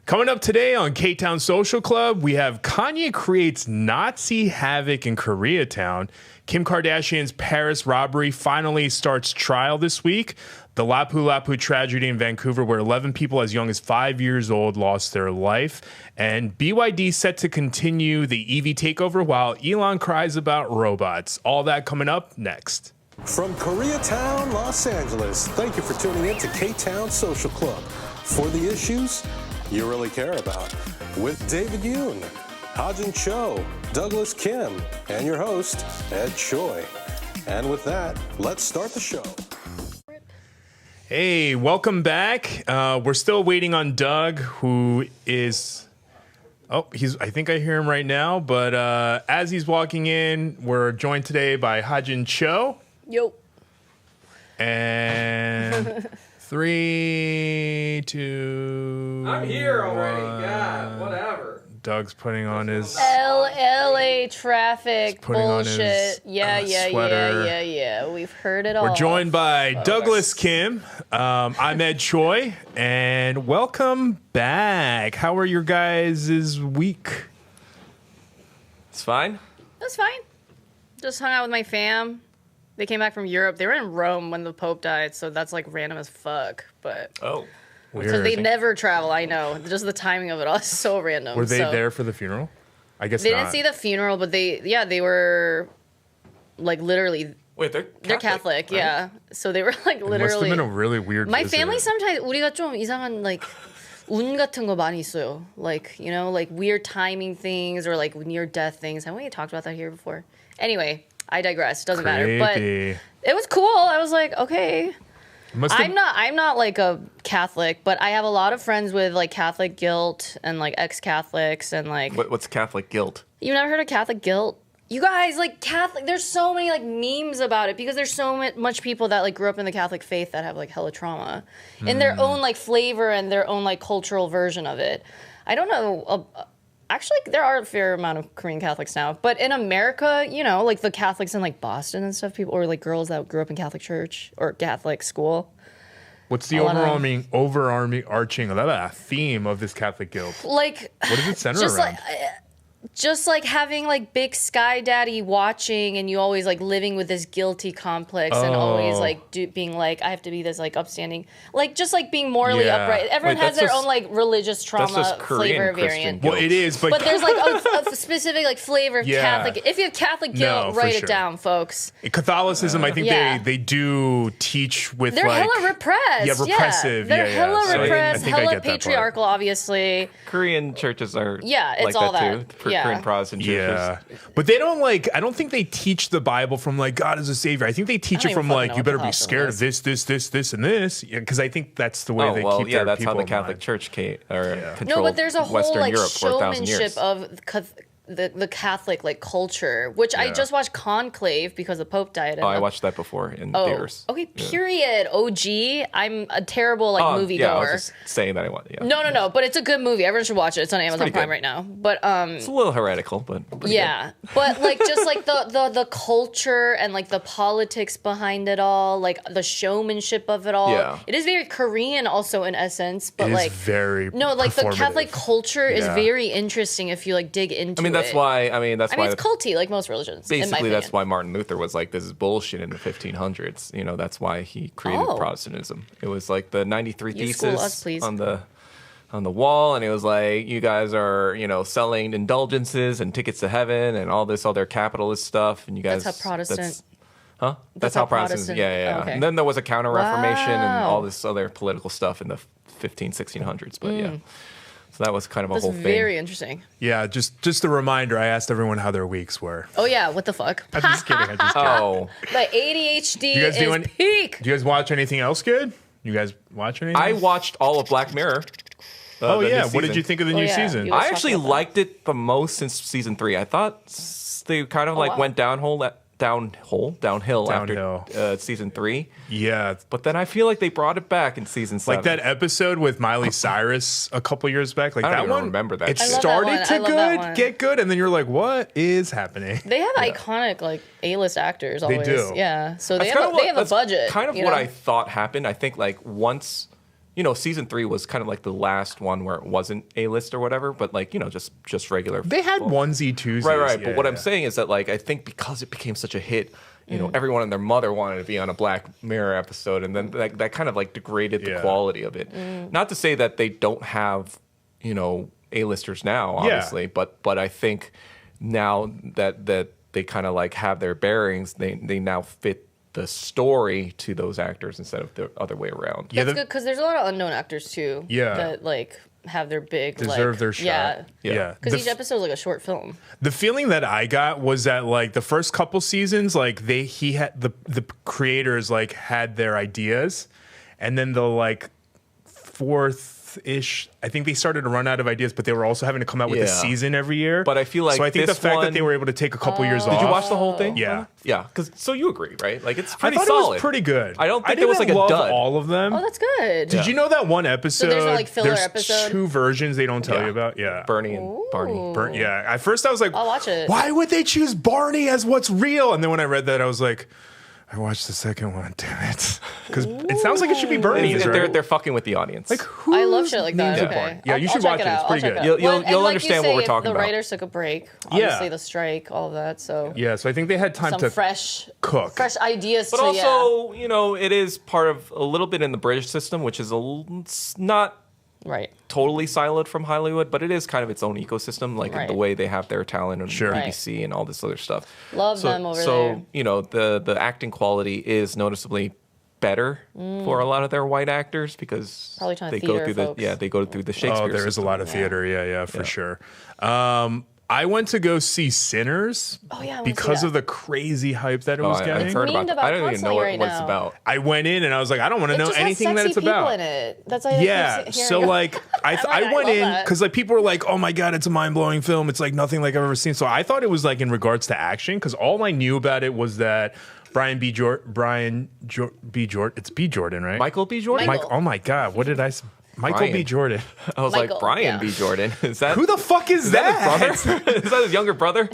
Coming up today on Ktown Social Club, we have Kanye creates Nazi havoc in Koreatown. Kim Kardashian's Paris robbery finally starts trial this week. The Lapu Lapu tragedy in Vancouver, where 11 people as young as 5 years old lost their life. And BYD set to continue the EV takeover while Elon cries about robots. All that coming up next. From Koreatown, Los Angeles, thank you for tuning in to Ktown Social Club for the issues you really care about. With David Yoon, Hajin Cho, Douglas Kim, and your host, Ed Choi. And with that, let's start the show. Hey, welcome back. We're still waiting on Doug, who is... Oh, I think I hear him right now. But as he's walking in, we're joined today by Hajin Cho. Yo. And 3, 2. I'm here already. God, whatever. Doug's putting on his LA traffic bullshit. Sweater. Yeah. We've heard it all. We're joined by Douglas Kim. I'm Ed Choi, and welcome back. How are your guys' week? It's fine. It was fine. Just hung out with my fam. They came back from Europe. They were in Rome when the Pope died, so that's like random as fuck. But Oh. because they never travel, I know. Just the timing of it all is so random. Were they there for the funeral? I guess they not. didn't see the funeral, but they were like literally. Wait, They're Catholic, right? yeah. So they were like It must have literally. been a really weird My visit. family sometimes 우리가 좀 이상한 like 운 같은 거 많이 있어요. Like, you know, like weird timing things or like near death things. Haven't we talked about that here before? Anyway, I digress. Doesn't matter. But Creepy. it was cool. I was like, okay. Must have- I'm not like a Catholic, but I have a lot of friends with like Catholic guilt and like ex-Catholics and like What's Catholic guilt? You've never heard of Catholic guilt? You guys, like Catholic, there's so many like memes about it because there's so much people that like grew up in the Catholic faith that have like hella trauma in their own like flavor and their own like cultural version of it. I don't know. Actually, there are a fair amount of Korean Catholics now, but in America, you know, like the Catholics in like Boston and stuff, people or like girls that grew up in Catholic church or Catholic school. What's the overarching theme of this Catholic guilt? Like, What does it center just around? just like having like big sky daddy watching and you always like living with this guilty complex and always like being like I have to be this like upstanding, like just like being morally upright. Everyone has their own like religious trauma flavor variant. Well, it is, but there's like a specific like flavor of Catholic. If you have Catholic guilt, for write sure. it down, folks. Catholicism, I think Yeah. they do teach with They're like hella repressed. Yeah, repressive. They're hella So I repressed, think I hella get that part. patriarchal, obviously. Korean churches are It's like all that that. too. Yeah. Korean Protestant churches. Yeah, but they don't like. I don't think they teach the Bible from like God is a savior. I think they teach I it don't from even like fucking you know better what be Catholicism scared of this, and this. Because I think that's the way Oh they well, keep yeah, their that's people how the in Catholic mind. Church controlled No, but there's a whole Western like Europe for 1,000 years. showmanship of the Catholic like culture, which I just watched Conclave because the Pope died. Oh, I watched that before in Oh, theaters. okay. Period. OG. I'm a terrible like movie Yeah, I goer. was just saying that I want. Yeah. No, but it's a good movie. Everyone should watch it. It's on Amazon pretty Prime good. right now. But It's a little heretical, but pretty yeah, but like just like the culture and like the politics behind it all, like the showmanship of it all. Yeah. It is very Korean also in essence, but It is like very no, like the Catholic performative. culture is Yeah. very interesting if you like dig into it. I mean, that's why. I mean, it's culty like most religions. in my Basically, that's opinion. why Martin Luther was like, "This is bullshit" in the 1500s. You know, that's why he created Oh. Protestantism. It was like the 93 You school thesis us, please. on the wall, and it was like, "You guys are, selling indulgences and tickets to heaven and all this other capitalist stuff, and you guys." That's how Protestant. That's how Protestants. Yeah. Okay. And then there was a Counter Reformation and all Wow. this other political stuff in the 1600s. But yeah, so that was kind of a That's whole thing. very interesting. Yeah, just a reminder. I asked everyone how their weeks were. Oh yeah, what the fuck? I'm just kidding. I'm just kidding. Oh, The ADHD You guys is doing- peak. Do you guys watch anything else good? You guys watch anything? I watched all of Black Mirror. Oh the new yeah, what did season. you think of the Oh, new yeah. season? You- I Let's actually talk about liked it the most since season 3. I thought they kind of wow. went downhill Downhill. after season 3. Yeah, But then I feel like they brought it back in season 7. like that episode with Miley Cyrus a couple years back. Like I don't that even one. remember that It shit. I love that started one. I to love that one. get good, and then you're like, what is happening? They have iconic like A-list actors always. do. Yeah. So they That's have kinda they have a that's budget. Kind of you what know? I thought happened. I think like once season 3 was kind of like the last one where it wasn't A-list or whatever, but like, just regular. They had onesie, twosies. Right. But what I'm saying is that like, I think because it became such a hit, everyone and their mother wanted to be on a Black Mirror episode, and then that kind of like degraded the quality of it. Not to say that they don't have, A-listers now, obviously, but I think now that they kind of like have their bearings, they now fit the story to those actors instead of the other way around. That's good because there's a lot of unknown actors too. Yeah. That have their big deserve their shot. Yeah. Because each episode is like a short film. The feeling that I got was that like the first couple seasons, like he had the creators like had their ideas, and then the like fourth-ish, I think they started to run out of ideas, but they were also having to come out with a season every year. But I feel like so I think the fact that they were able to take a couple years off. Did you watch the whole thing? Yeah. Yeah. So you agree, right? Like it's pretty I thought solid. It was pretty good. I don't think it was like a dud. All of them. Oh, that's good. Did you know that one episode? So there's no like filler episode. 2 versions they don't tell you about. Yeah. Bernie and Barney. Yeah. At first I was like, I'll watch it. Why would they choose Barney as what's real? And then when I read that, I was like, I watched the second one, damn it. Because it sounds like it should be Bernie's, right? They're fucking with the audience. Like, who I love shit like that. names Okay. Barney? Yeah, you should watch it. It's pretty good. You'll understand what we're talking about. The writers took a break. Obviously, the strike, all of that. So yeah, so I think they had time some to fresh ideas. But also, it is part of a little bit in the British system, which is it's not totally siloed from Hollywood, but it is kind of its own ecosystem, like the way they have their talent and BBC and all this other stuff. Love them over there. So, the acting quality is noticeably better for a lot of their white actors because they go through they go through the Shakespeare there is system. a lot of theater, for sure. I went to go see Sinners because of the crazy hype that it was getting. I've heard about it. I don't even know what it's about. I went in and I was like, I don't want to know anything that it's about. In it. That's why so like I went in because like people were like, oh my god, it's a mind-blowing film. It's like nothing like I've ever seen. So I thought it was like in regards to action because all I knew about it was that it's B. Jordan, right? Michael B. Jordan? Oh my god, what did I say? Michael B. Jordan. I was like, Brian B. Jordan. Is that who the fuck is that? His brother? Is that his younger brother?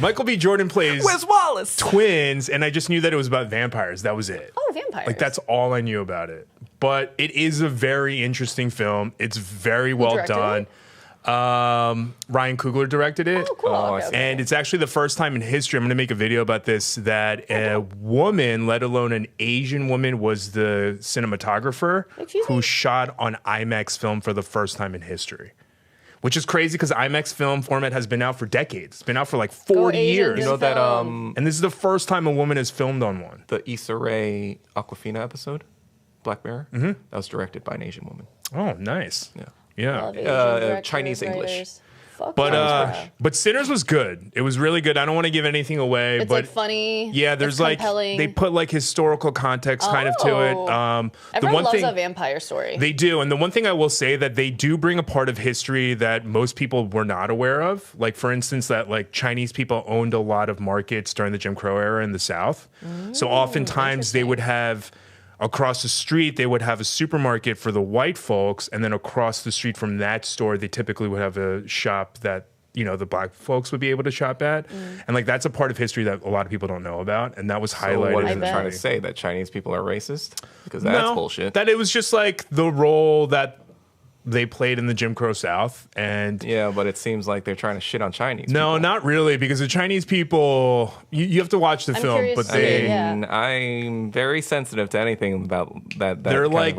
Michael B. Jordan plays Where's Wallace? Twins, and I just knew that it was about vampires. That was it. Oh, vampires. Like that's all I knew about it. But it is a very interesting film. It's very well done. Ryan Coogler directed it. Oh, cool. Okay. And it's actually the first time in history, I'm going to make a video about this, that a woman, let alone an Asian woman, was the cinematographer who shot on IMAX film for the first time in history. Which is crazy because IMAX film format has been out for decades. It's been out for like 40 years. You know that and this is the first time a woman has filmed on one. The Issa Rae Awkwafina episode, Black Mirror, that was directed by an Asian woman. Oh, nice. Yeah. Chinese English. But Sinners was good. It was really good. I don't want to give anything away. It's but like funny. Yeah, there's like compelling. they put like historical context kind of to it. Everyone loves a vampire story. They do, and the one thing I will say that they do bring a part of history that most people were not aware of. Like for instance, that like Chinese people owned a lot of markets during the Jim Crow era in the South. So oftentimes they would have. Across the street, they would have a supermarket for the white folks, and then across the street from that store, they typically would have a shop that the black folks would be able to shop at, and like that's a part of history that a lot of people don't know about, and that was highlighted. So what are you trying to say, that Chinese people are racist? Because that's bullshit. That it was just like the role that they played in the Jim Crow South, and but it seems like they're trying to shit on Chinese. No, people. Not really, because the Chinese people, you have to watch the film, but I'm very sensitive to anything about that. They're they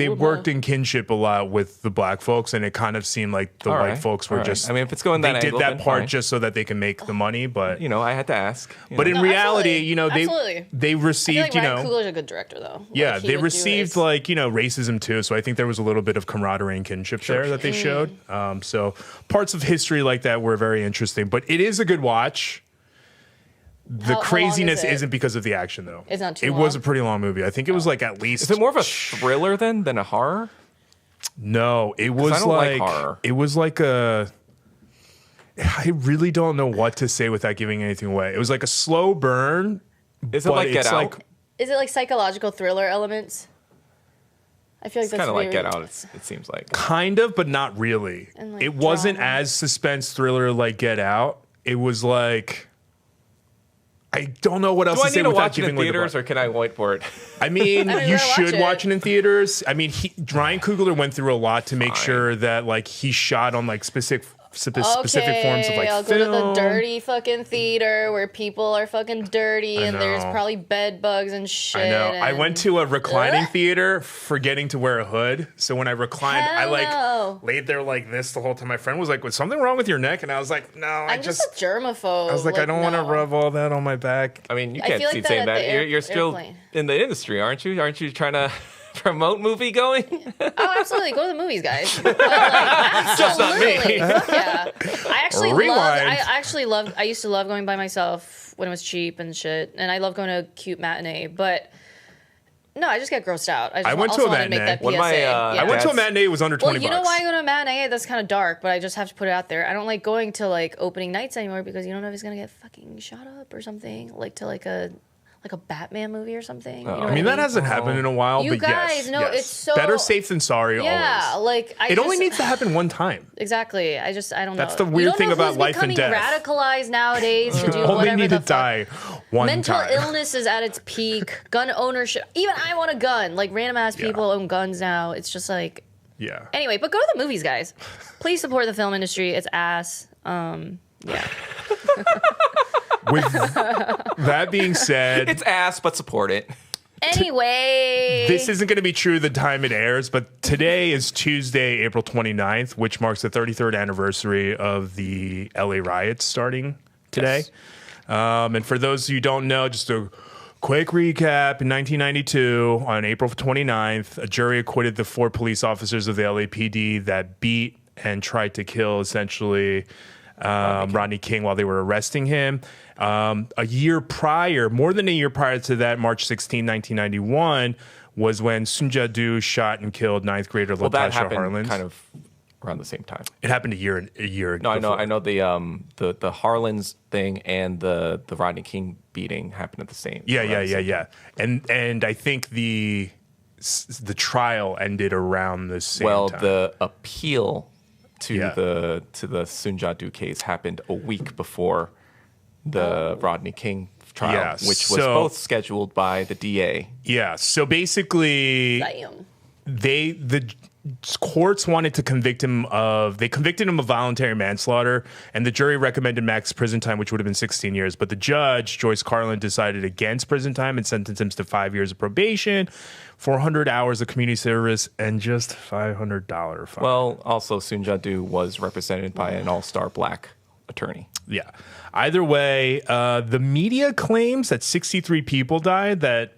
worked in kinship a lot with the black folks, and it kind of seemed like the white folks were just. I mean, if it's going that they angle, did that part fine. Just so that they can make the money, but I had to ask. But in reality, they received, I feel like Ryan Coogler's a good director, though. Yeah, they received racism too. So I think there was a little bit of camaraderie and kinship there that they showed. So parts of history like that were very interesting. But it is a good watch. The craziness isn't because of the action, though. It's not too long. It was a pretty long movie. I think it was like at least. Is it more of a thriller than a horror? No, it was I don't like horror. It was like a. I really don't know what to say without giving anything away. It was like a slow burn. Is it like Get Out? Is it like psychological thriller elements? I feel like it's kind of like Get Out. It seems like kind of, but not really. Like it wasn't as suspense thriller like Get Out. It was like I don't know what else Do I to say need to without watch it in giving away the theaters, plot. or can I whiteboard? I mean, I mean, you you gotta should watch watch it. it in theaters. I mean, Ryan Coogler went through a lot to make sure that like he shot on like specific forms of like I'll film. go to the dirty fucking theater where people are fucking dirty and there's know. probably bed bugs and shit. I know. I and- went to a reclining Ugh. theater, forgetting to wear a hood. So when I reclined, I Hell like no. laid there like this the whole time. My friend was like, "Was something wrong with your neck?" And I was like, "No, I'm just a germaphobe. I was like, I don't want to no. rub all that on my back." I mean, you I can't feel like keep that saying at that. the You're still airplane. in the industry, aren't you? Aren't you trying to promote movie going? Oh, absolutely. Go to the movies, guys. But, like, absolutely. Just not me. Fuck yeah. Rewind. I used to love going by myself when it was cheap and shit. And I love going to a cute matinee. But no, I just get grossed out. I went to also a wanted to make matinee. that When PSA. my, Yeah. I went to a matinee. It was under Well, $20. you know why I go to a matinee? That's kind of dark, but I just have to put it out there. I don't like going to like opening nights anymore because you don't know if he's gonna get fucking shot up or something. Like to like a Batman movie or something. You know what I mean, that hasn't happened in a while. You but guys yes, know yes. it's so- better safe than sorry. Yeah, always. like It only needs to happen one time. Exactly. I don't know. That's the You weird don't thing know about who's life and becoming death. radicalized nowadays to do Only whatever need the to die one Mental time. illness is at its peak. Gun ownership. Even I want a gun. Like random ass people own guns now. It's just like Yeah. anyway. But go to the movies, guys. Please support the film industry. It's ass. Yeah. With that being said, It's ass, but support it. Anyway, this isn't going to be true the time it airs, but today is Tuesday, April 29th, which marks the 33rd anniversary of the LA riots starting today. Yes. And for those who don't know, just a quick recap. In 1992, on April 29th, a jury acquitted the 4 police officers of the LAPD that beat and tried to kill, essentially, Rodney King while they were arresting him. A year prior, more than a year prior to that, March 16, 1991, was when Sunjadu shot and killed 9th grader Well, that Latasha happened Harlins. kind of around the same time. It happened a year No, I know. before. I know the Harlins thing and the Rodney King beating happened at the same. Yeah. around the same time. And I think the trial ended around the same Well, time. the appeal to Yeah. the Sunjadu case happened a week before the Rodney King trial, Yeah, which was so- both scheduled by the DA. Yeah. So basically, damn. the courts wanted to convict him of voluntary manslaughter, and the jury recommended max prison time, which would have been 16 years. But the judge, Joyce Carlin, decided against prison time and sentenced him to 5 years of probation, 400 hours of community service, and just $500 fine. Well, also Sunjadu was represented by an all-star black attorney. Yeah. Either way, the media claims that 63 people died, that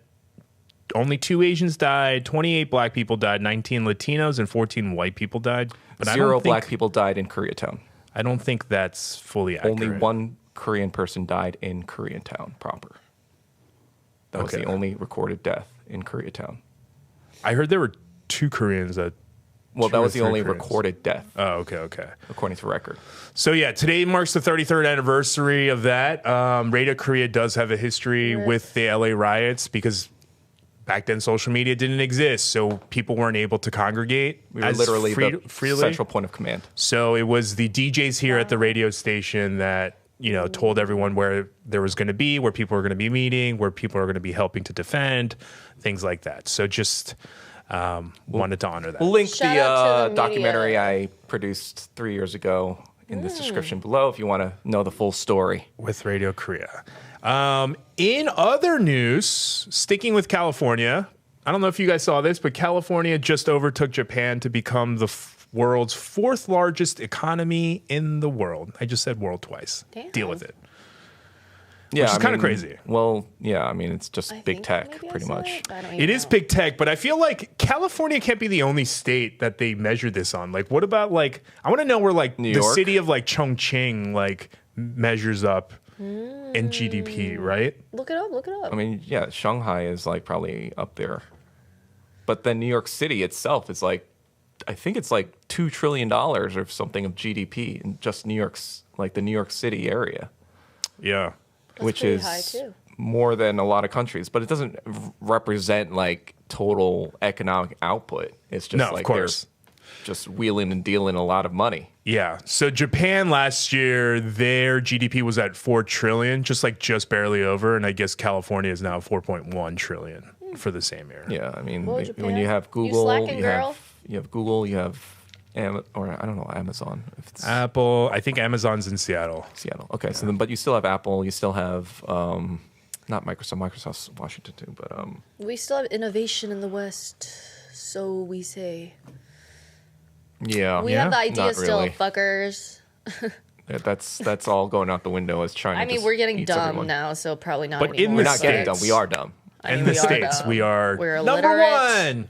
only 2 Asians died, 28 black people died, 19 Latinos, and 14 white people died. But I Zero don't think, black people died in Koreatown. I don't think that's fully accurate. Only one Korean person died in Koreatown proper. That was Okay. the only recorded death in Koreatown. I heard there were 2 Koreans that. Well, 2 that or was the 3 only Koreans. recorded death, Oh, okay. according to record. So yeah, today marks the 33rd anniversary of that. Radio Korea does have a history with the LA riots because back then social media didn't exist, so people weren't able to congregate. We were as literally the freely. central point of command. So it was the DJs here at the radio station that, told everyone where there was going to be, where people were going to be meeting, where people are going to be helping to defend, things like that. So just wanted to honor that. We'll link Shout out to the documentary media. I produced 3 years ago in this description below if you want to know the full story. With Radio Korea. In other news, sticking with California, I don't know if you guys saw this, but California just overtook Japan to become the world's 4th largest economy in the world. I just said world twice. Damn. Deal with it. Yeah, Which is kinda crazy. Well, yeah, I mean, it's just I big think tech, maybe I pretty saw much. it, but I don't even It is know. big tech, but I feel like California can't be the only state that they measure this on. Like, what about I want to know where New the York? city of Chongqing measures up in GDP, right? Look it up. I mean, yeah, Shanghai is probably up there. But then New York City itself is I think it's $2 trillion or something of GDP in just New York's, the New York City area, Yeah. which pretty is high, too. more than a lot of countries. But it doesn't represent total economic output. It's just No, of course. just wheeling and dealing a lot of money. Yeah. So Japan last year, their GDP was at 4 trillion, just barely over. And I guess California is now 4.1 trillion for the same year. Yeah. I mean, Well, when you have Google, slacking, girl. you have Google, you have or I don't know, Amazon. If it's Apple, I think Amazon's in Seattle. Okay. So then, but you still have Apple. You still have not Microsoft. Microsoft's Washington too, but We still have innovation in the West, so we say. Yeah. We have the not idea still, really. fuckers. That's all going out the window as China. I mean, just we're getting eats dumb everyone. now, so probably not But in anymore. the We're not getting States. dumb. We are dumb. I mean, In the we are States, dumb. we are We're number illiterate. one.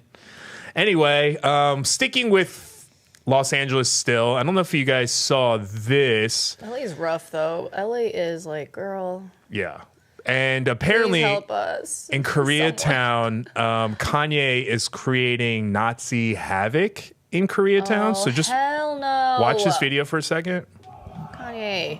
Anyway, sticking with Los Angeles still. I don't know if you guys saw this. LA is rough, though. LA is like, girl, Yeah. And please apparently help us. in Koreatown, Kanye is creating Nazi havoc in Koreatown. So just Hell no. watch this video for a second. Kanye.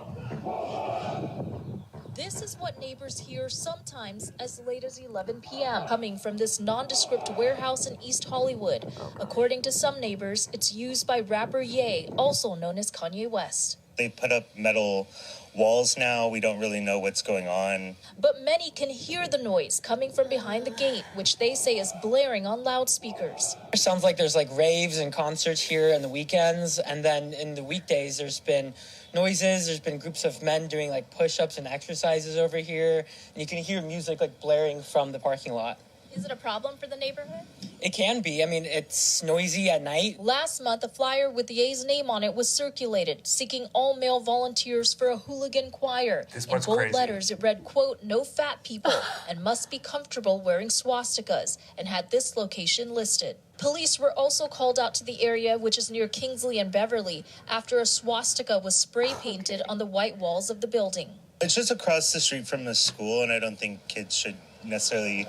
This is what neighbors hear sometimes as late as 11 p.m. coming from this nondescript warehouse in East Hollywood. According to some neighbors, it's used by rapper Ye, also known as Kanye West. They put up metal walls now. We don't really know what's going on. But many can hear the noise coming from behind the gate, which they say is blaring on loudspeakers. It sounds like there's like raves and concerts here on the weekends, and then in the weekdays there's been noises, there's been groups of men doing like push-ups and exercises over here, and you can hear music like blaring from the parking lot. Is it a problem for the neighborhood? It can be. I mean, it's noisy at night. Last month, a flyer with Ye's name on it was circulated, seeking all male volunteers for a hooligan choir. This In part's bold crazy. letters, it read, quote, "No fat people," and must be comfortable wearing swastikas, and had this location listed. Police were also called out to the area, which is near Kingsley and Beverly, after a swastika was spray painted on the white walls of the building. It's just across the street from the school, and I don't think kids should necessarily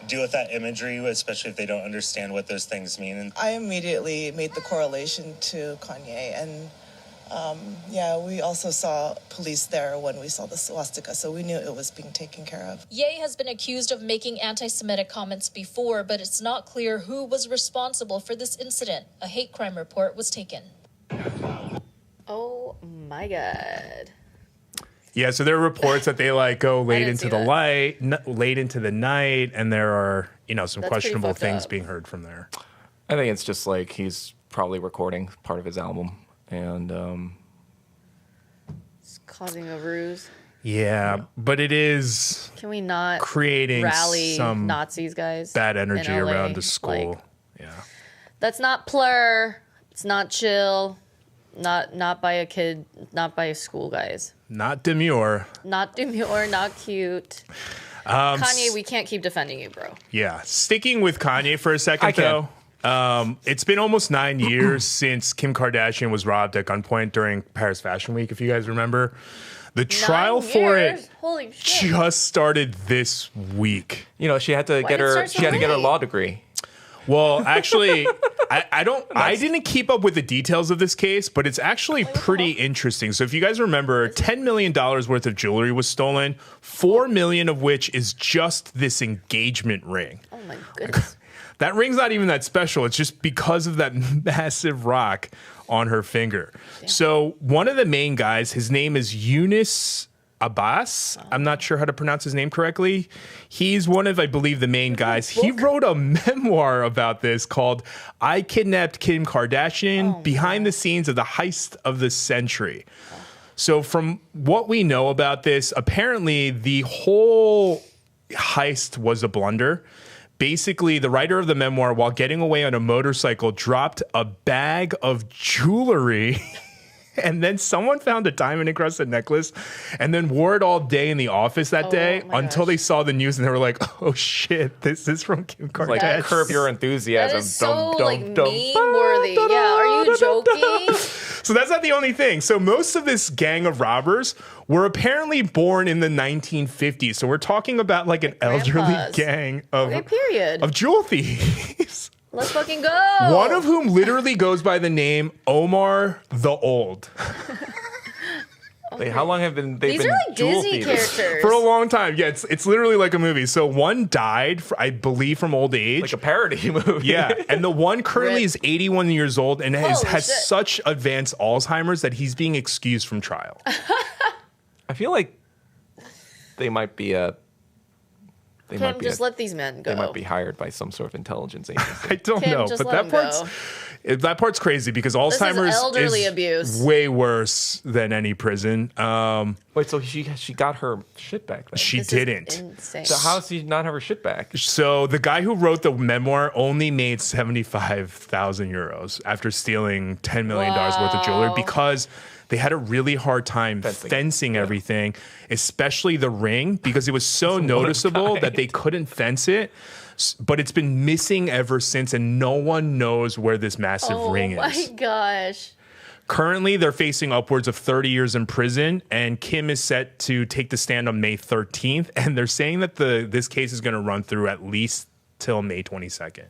deal with that imagery, especially if they don't understand what those things mean. And I immediately made the correlation to Kanye, and we also saw police there when we saw the swastika, so we knew it was being taken care of. Ye has been accused of making anti-Semitic comments before, but it's not clear who was responsible for this incident. A hate crime report was taken. Oh my God. Yeah, so there are reports that they go late didn't into see the that. late into the night, and there are some That's pretty questionable fucked things up. being heard from there. I think it's just like he's probably recording part of his album, and It's causing a ruse. Yeah, but it is Can we not creating rally some Nazis, guys? bad in energy LA? around the school. Like, Yeah. that's not plur. It's not chill. Not by a kid. Not by a school, guys. Not demure. Not demure. Not cute. Kanye, we can't keep defending you, bro. Yeah. Sticking with Kanye for a I second, can. though. It's been almost 9 years since Kim Kardashian was robbed at gunpoint during Paris Fashion Week, if you guys remember. The trial 9 for years? it Holy shit. just started this week. she had to Why get did it her start so she had to get her late? law degree. Well, actually, I didn't keep up with the details of this case, but it's actually pretty interesting. So if you guys remember, $10 million worth of jewelry was stolen, $4 million of which is just this engagement ring. Oh my goodness. That ring's not even that special. It's just because of that massive rock on her finger. So one of the main guys, his name is Yunus Abbas. I'm not sure how to pronounce his name correctly. He's one of, I believe, the main guys. He wrote a memoir about this called I Kidnapped Kim Kardashian, Behind the Scenes of the Heist of the Century. So from what we know about this, apparently the whole heist was a blunder. Basically, the writer of the memoir, while getting away on a motorcycle, dropped a bag of jewelry. And then someone found a diamond-encrusted necklace and then wore it all day in the office that day my until gosh. they saw the news and they were like, oh, shit, this is from Kim Kardashian. Like Curb Your That Enthusiasm. is so Dum, like dum, dum. meme-worthy. Yeah, are you joking? So that's not the only thing. So most of this gang of robbers were apparently born in the 1950s. So we're talking about like an elderly grandpas. gang of, Okay, period. of jewel thieves. Let's fucking go. One of whom literally goes by the name Omar the Old. Wait, how long have they These been are like jewel Disney thieves? characters. For a long time. Yeah, it's literally like a movie. So one died, I believe, from old age. Like a parody movie. Yeah, and the one currently Rip. is 81 years old and has Holy shit. such advanced Alzheimer's that he's being excused from trial. I feel like they might be Kim, just let these men go. They might be hired by some sort of intelligence agency. I don't Kim, know, just but let that part's crazy because is Alzheimer's elderly is abuse. way worse than any prison. Wait, so she got her shit back then? She This is didn't. insane. So how does she not have her shit back? So the guy who wrote the memoir only made 75,000 euros after stealing $10 million worth of jewelry because they had a really hard time fencing everything, especially the ring, because it was so noticeable that they couldn't fence it. But it's been missing ever since, and no one knows where this massive ring is. Oh my gosh. Currently, they're facing upwards of 30 years in prison, and Kim is set to take the stand on May 13th. And they're saying that this case is going to run through at least till May 22nd,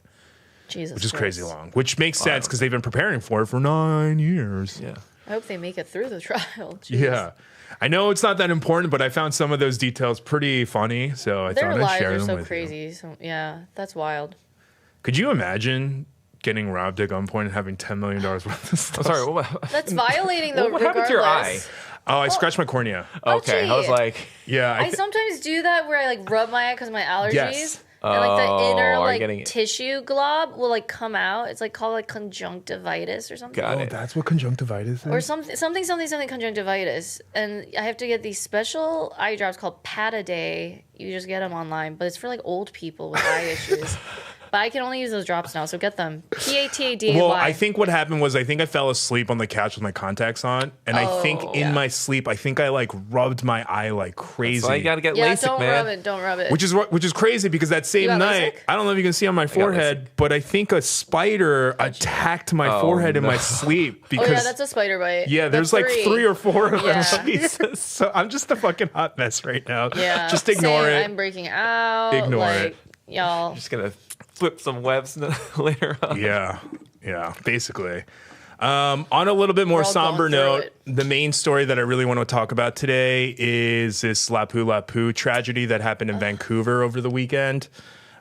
Jesus which is Christ. crazy long, which makes sense because they've been preparing for it for 9 years. Yeah. I hope they make it through the trial. Jeez. Yeah. I know it's not that important, but I found some of those details pretty funny, so I Their thought I'd lives share are them so with crazy. you. So yeah, that's wild. Could you imagine getting robbed at gunpoint and having $10 million worth of stuff? I'm sorry. What, That's violating the what happened to your eye? Oh, I scratched my cornea. Okay, I was gee. like, Yeah. I sometimes do that where I like rub my eye because of my allergies. Yes. And like the inner I'm like getting it. tissue glob will like come out. It's like called like conjunctivitis or something. got it. That's what conjunctivitis is? Or something conjunctivitis. And I have to get these special eye drops called Pataday. You just get them online, but it's for like old people with eye issues. But I can only use those drops now, so get them. P-A-T-A-D-A-Y. Well, I think what happened was I fell asleep on the couch with my contacts on, and I think in my sleep I like rubbed my eye like crazy. So you got to get yeah, LASIK, don't man. rub it. Don't rub it. Which is crazy because that same got night, LASIK? I don't know if you can see on my forehead, but I think a spider attacked my forehead in my sleep oh because yeah, that's a spider bite. yeah, there's That's like 3 or 4 of them. Yeah. Jesus. So I'm just a fucking hot mess right now. Yeah. Just ignore Same. it. I'm breaking out. Ignore like, it. Y'all. Just gonna flip some webs later on. Yeah, basically. On a little bit more We're all somber going through note, it. the main story that I really want to talk about today is this Lapu Lapu tragedy that happened in Vancouver over the weekend.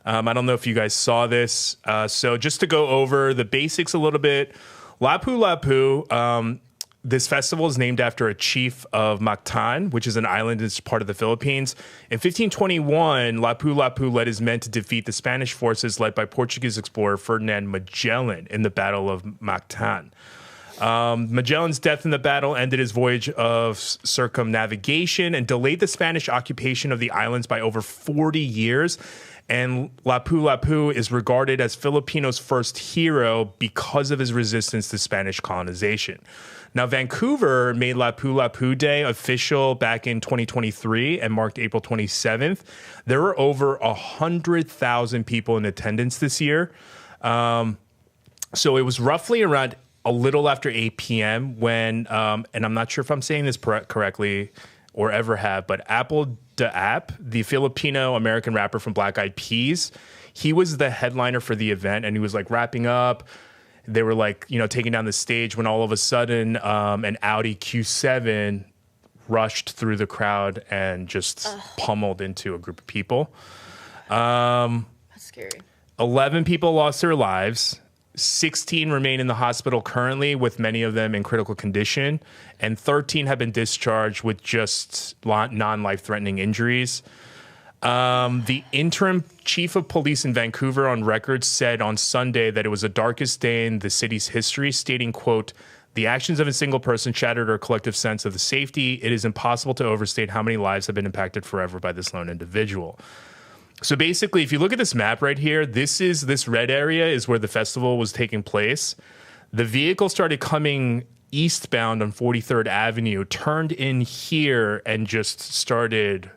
I don't know if you guys saw this. So just to go over the basics a little bit, Lapu Lapu, this festival is named after a chief of Ktown, which is an island that's part of the Philippines. In 1521, Lapu Lapu led his men to defeat the Spanish forces led by Portuguese explorer Ferdinand Magellan in the Battle of Ktown. Magellan's death in the battle ended his voyage of circumnavigation and delayed the Spanish occupation of the islands by over 40 years. And Lapu Lapu is regarded as Filipinos' first hero because of his resistance to Spanish colonization. Now, Vancouver made Lapu Lapu Day official back in 2023 and marked April 27th. There were over 100,000 people in attendance this year. So it was roughly around a little after 8 p.m. when, and I'm not sure if I'm saying this correctly or ever have, but Apple App, the Filipino-American rapper from Black Eyed Peas, he was the headliner for the event, and he was like wrapping up. They were like, taking down the stage when all of a sudden an Audi Q7 rushed through the crowd and just pummeled into a group of people. That's scary. 11 people lost their lives. 16 remain in the hospital currently, with many of them in critical condition, and 13 have been discharged with just non-life-threatening injuries. The interim chief of police in Vancouver on record said on Sunday that it was the darkest day in the city's history, stating, quote, "The actions of a single person shattered our collective sense of the safety. It is impossible to overstate how many lives have been impacted forever by this lone individual." So basically, if you look at this map right here, this red area is where the festival was taking place. The vehicle started coming eastbound on 43rd Avenue, turned in here, and just started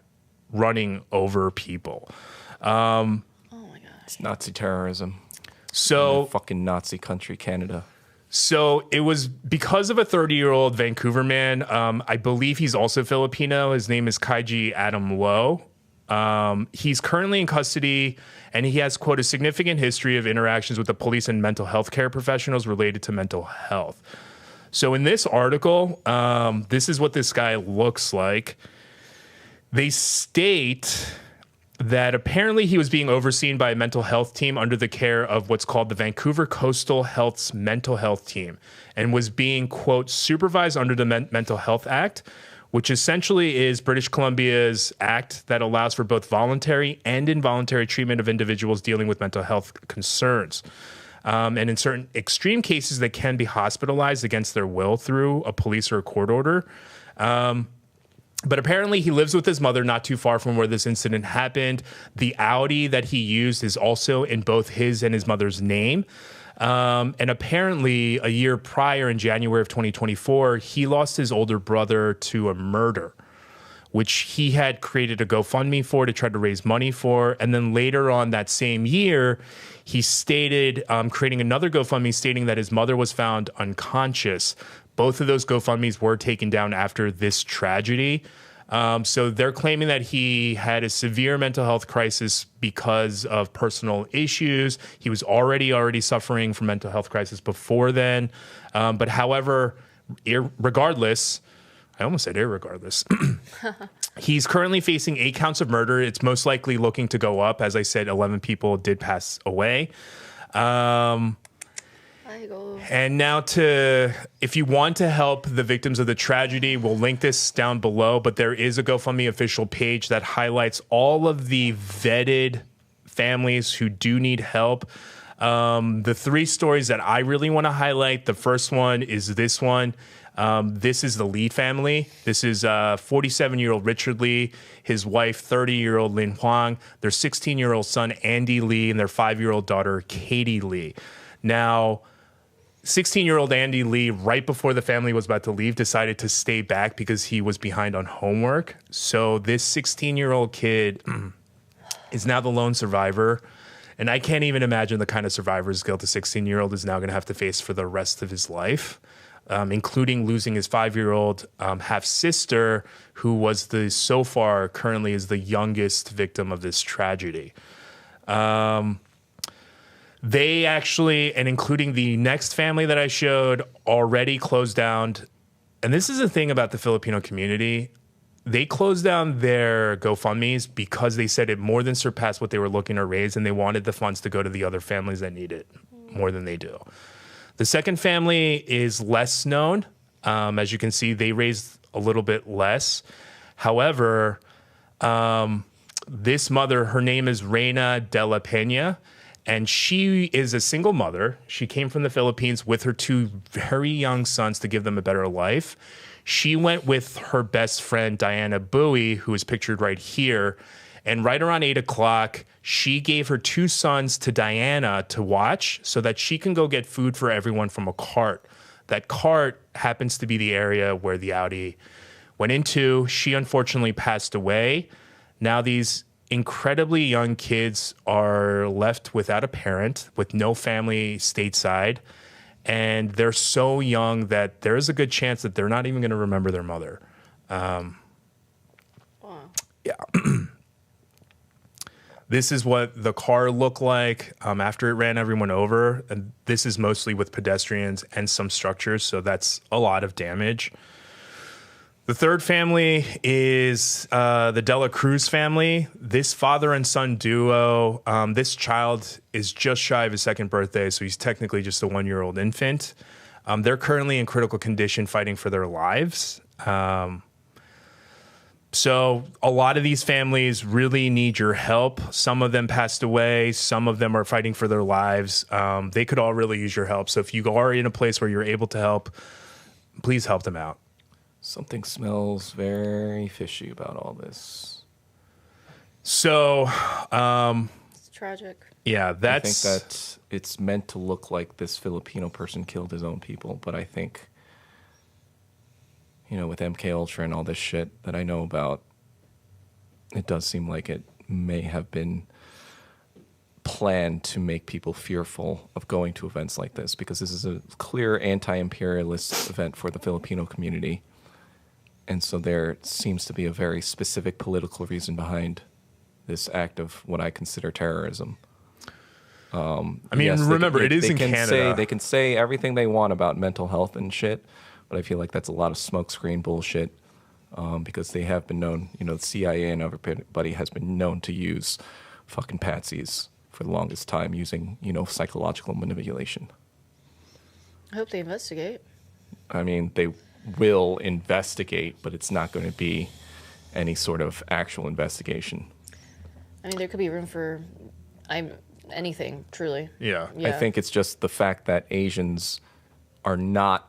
running over people. Oh my gosh. It's Nazi terrorism. So Fucking Nazi country, Canada. So it was because of a 30-year-old Vancouver man. I believe he's also Filipino. His name is Kaiji Adam Low. He's currently in custody, and he has, quote, a significant history of interactions with the police and mental health care professionals related to mental health. So in this article, this is what this guy looks like. They state that apparently he was being overseen by a mental health team under the care of what's called the Vancouver Coastal Health's mental health team, and was being, quote, supervised under the Mental Health Act, which essentially is British Columbia's act that allows for both voluntary and involuntary treatment of individuals dealing with mental health concerns. And in certain extreme cases, they can be hospitalized against their will through a police or a court order. But apparently he lives with his mother not too far from where this incident happened. The Audi that he used is also in both his and his mother's name. And apparently a year prior, in January of 2024, he lost his older brother to a murder, which he had created a GoFundMe for to try to raise money for. And then later on that same year, he stated, creating another GoFundMe stating that his mother was found unconscious. Both of those GoFundMes were taken down after this tragedy. So they're claiming that he had a severe mental health crisis because of personal issues. He was already suffering from mental health crisis before then. But however, regardless, I almost said irregardless. He's currently facing 8 counts of murder. It's most likely looking to go up. As I said, 11 people did pass away. And now if you want to help the victims of the tragedy, we'll link this down below, but there is a GoFundMe official page that highlights all of the vetted families who do need help. The 3 stories that I really want to highlight, the first one is this one. This is the Lee family. This is 47-year-old Richard Lee, his wife, 30-year-old Lin Huang, their 16-year-old son, Andy Lee, and their 5-year-old daughter, Katie Lee. Now, 16-year-old Andy Lee, right before the family was about to leave, decided to stay back because he was behind on homework. So this 16-year-old kid is now the lone survivor. And I can't even imagine the kind of survivor's guilt a 16-year-old is now going to have to face for the rest of his life, including losing his 5-year-old half-sister, who was currently is the youngest victim of this tragedy. They actually, and including the next family that I showed, already closed down. And this is the thing about the Filipino community. They closed down their GoFundMes because they said it more than surpassed what they were looking to raise, and they wanted the funds to go to the other families that need it more than they do. The second family is less known. As you can see, they raised a little bit less. However, this mother, her name is Reina de la Peña, and she is a single mother. She came from the Philippines with her 2 very young sons to give them a better life. She went with her best friend, Diana Bowie, who is pictured right here. And right around 8 o'clock, she gave her 2 sons to Diana to watch so that she can go get food for everyone from a cart. That cart happens to be the area where the Audi went into. She unfortunately passed away. Now these incredibly young kids are left without a parent, with no family stateside, and they're so young that there is a good chance that they're not even going to remember their mother. Yeah. This is what the car looked like after it ran everyone over, and this is mostly with pedestrians and some structures, so that's a lot of damage. The third family is the Dela Cruz family. This father and son duo, this child is just shy of his 2nd birthday, so he's technically just a 1-year-old infant. They're currently in critical condition fighting for their lives. So a lot of these families really need your help. Some of them passed away. Some of them are fighting for their lives. They could all really use your help. So if you are in a place where you're able to help, please help them out. Something smells very fishy about all this. So, it's tragic. Yeah, I think that it's meant to look like this Filipino person killed his own people, but I think, with MK Ultra and all this shit that I know about, it does seem like it may have been planned to make people fearful of going to events like this, because this is a clear anti-imperialist event for the Filipino community. And so there seems to be a very specific political reason behind this act of what I consider terrorism. I mean, remember, it is in Canada. They can say everything they want about mental health and shit, but I feel like that's a lot of smokescreen bullshit because they have been known, the CIA and everybody has been known to use fucking patsies for the longest time using, psychological manipulation. I hope they investigate. I mean, they will investigate, but it's not going to be any sort of actual investigation. I mean, there could be room for anything, truly. Yeah. I think it's just the fact that Asians are not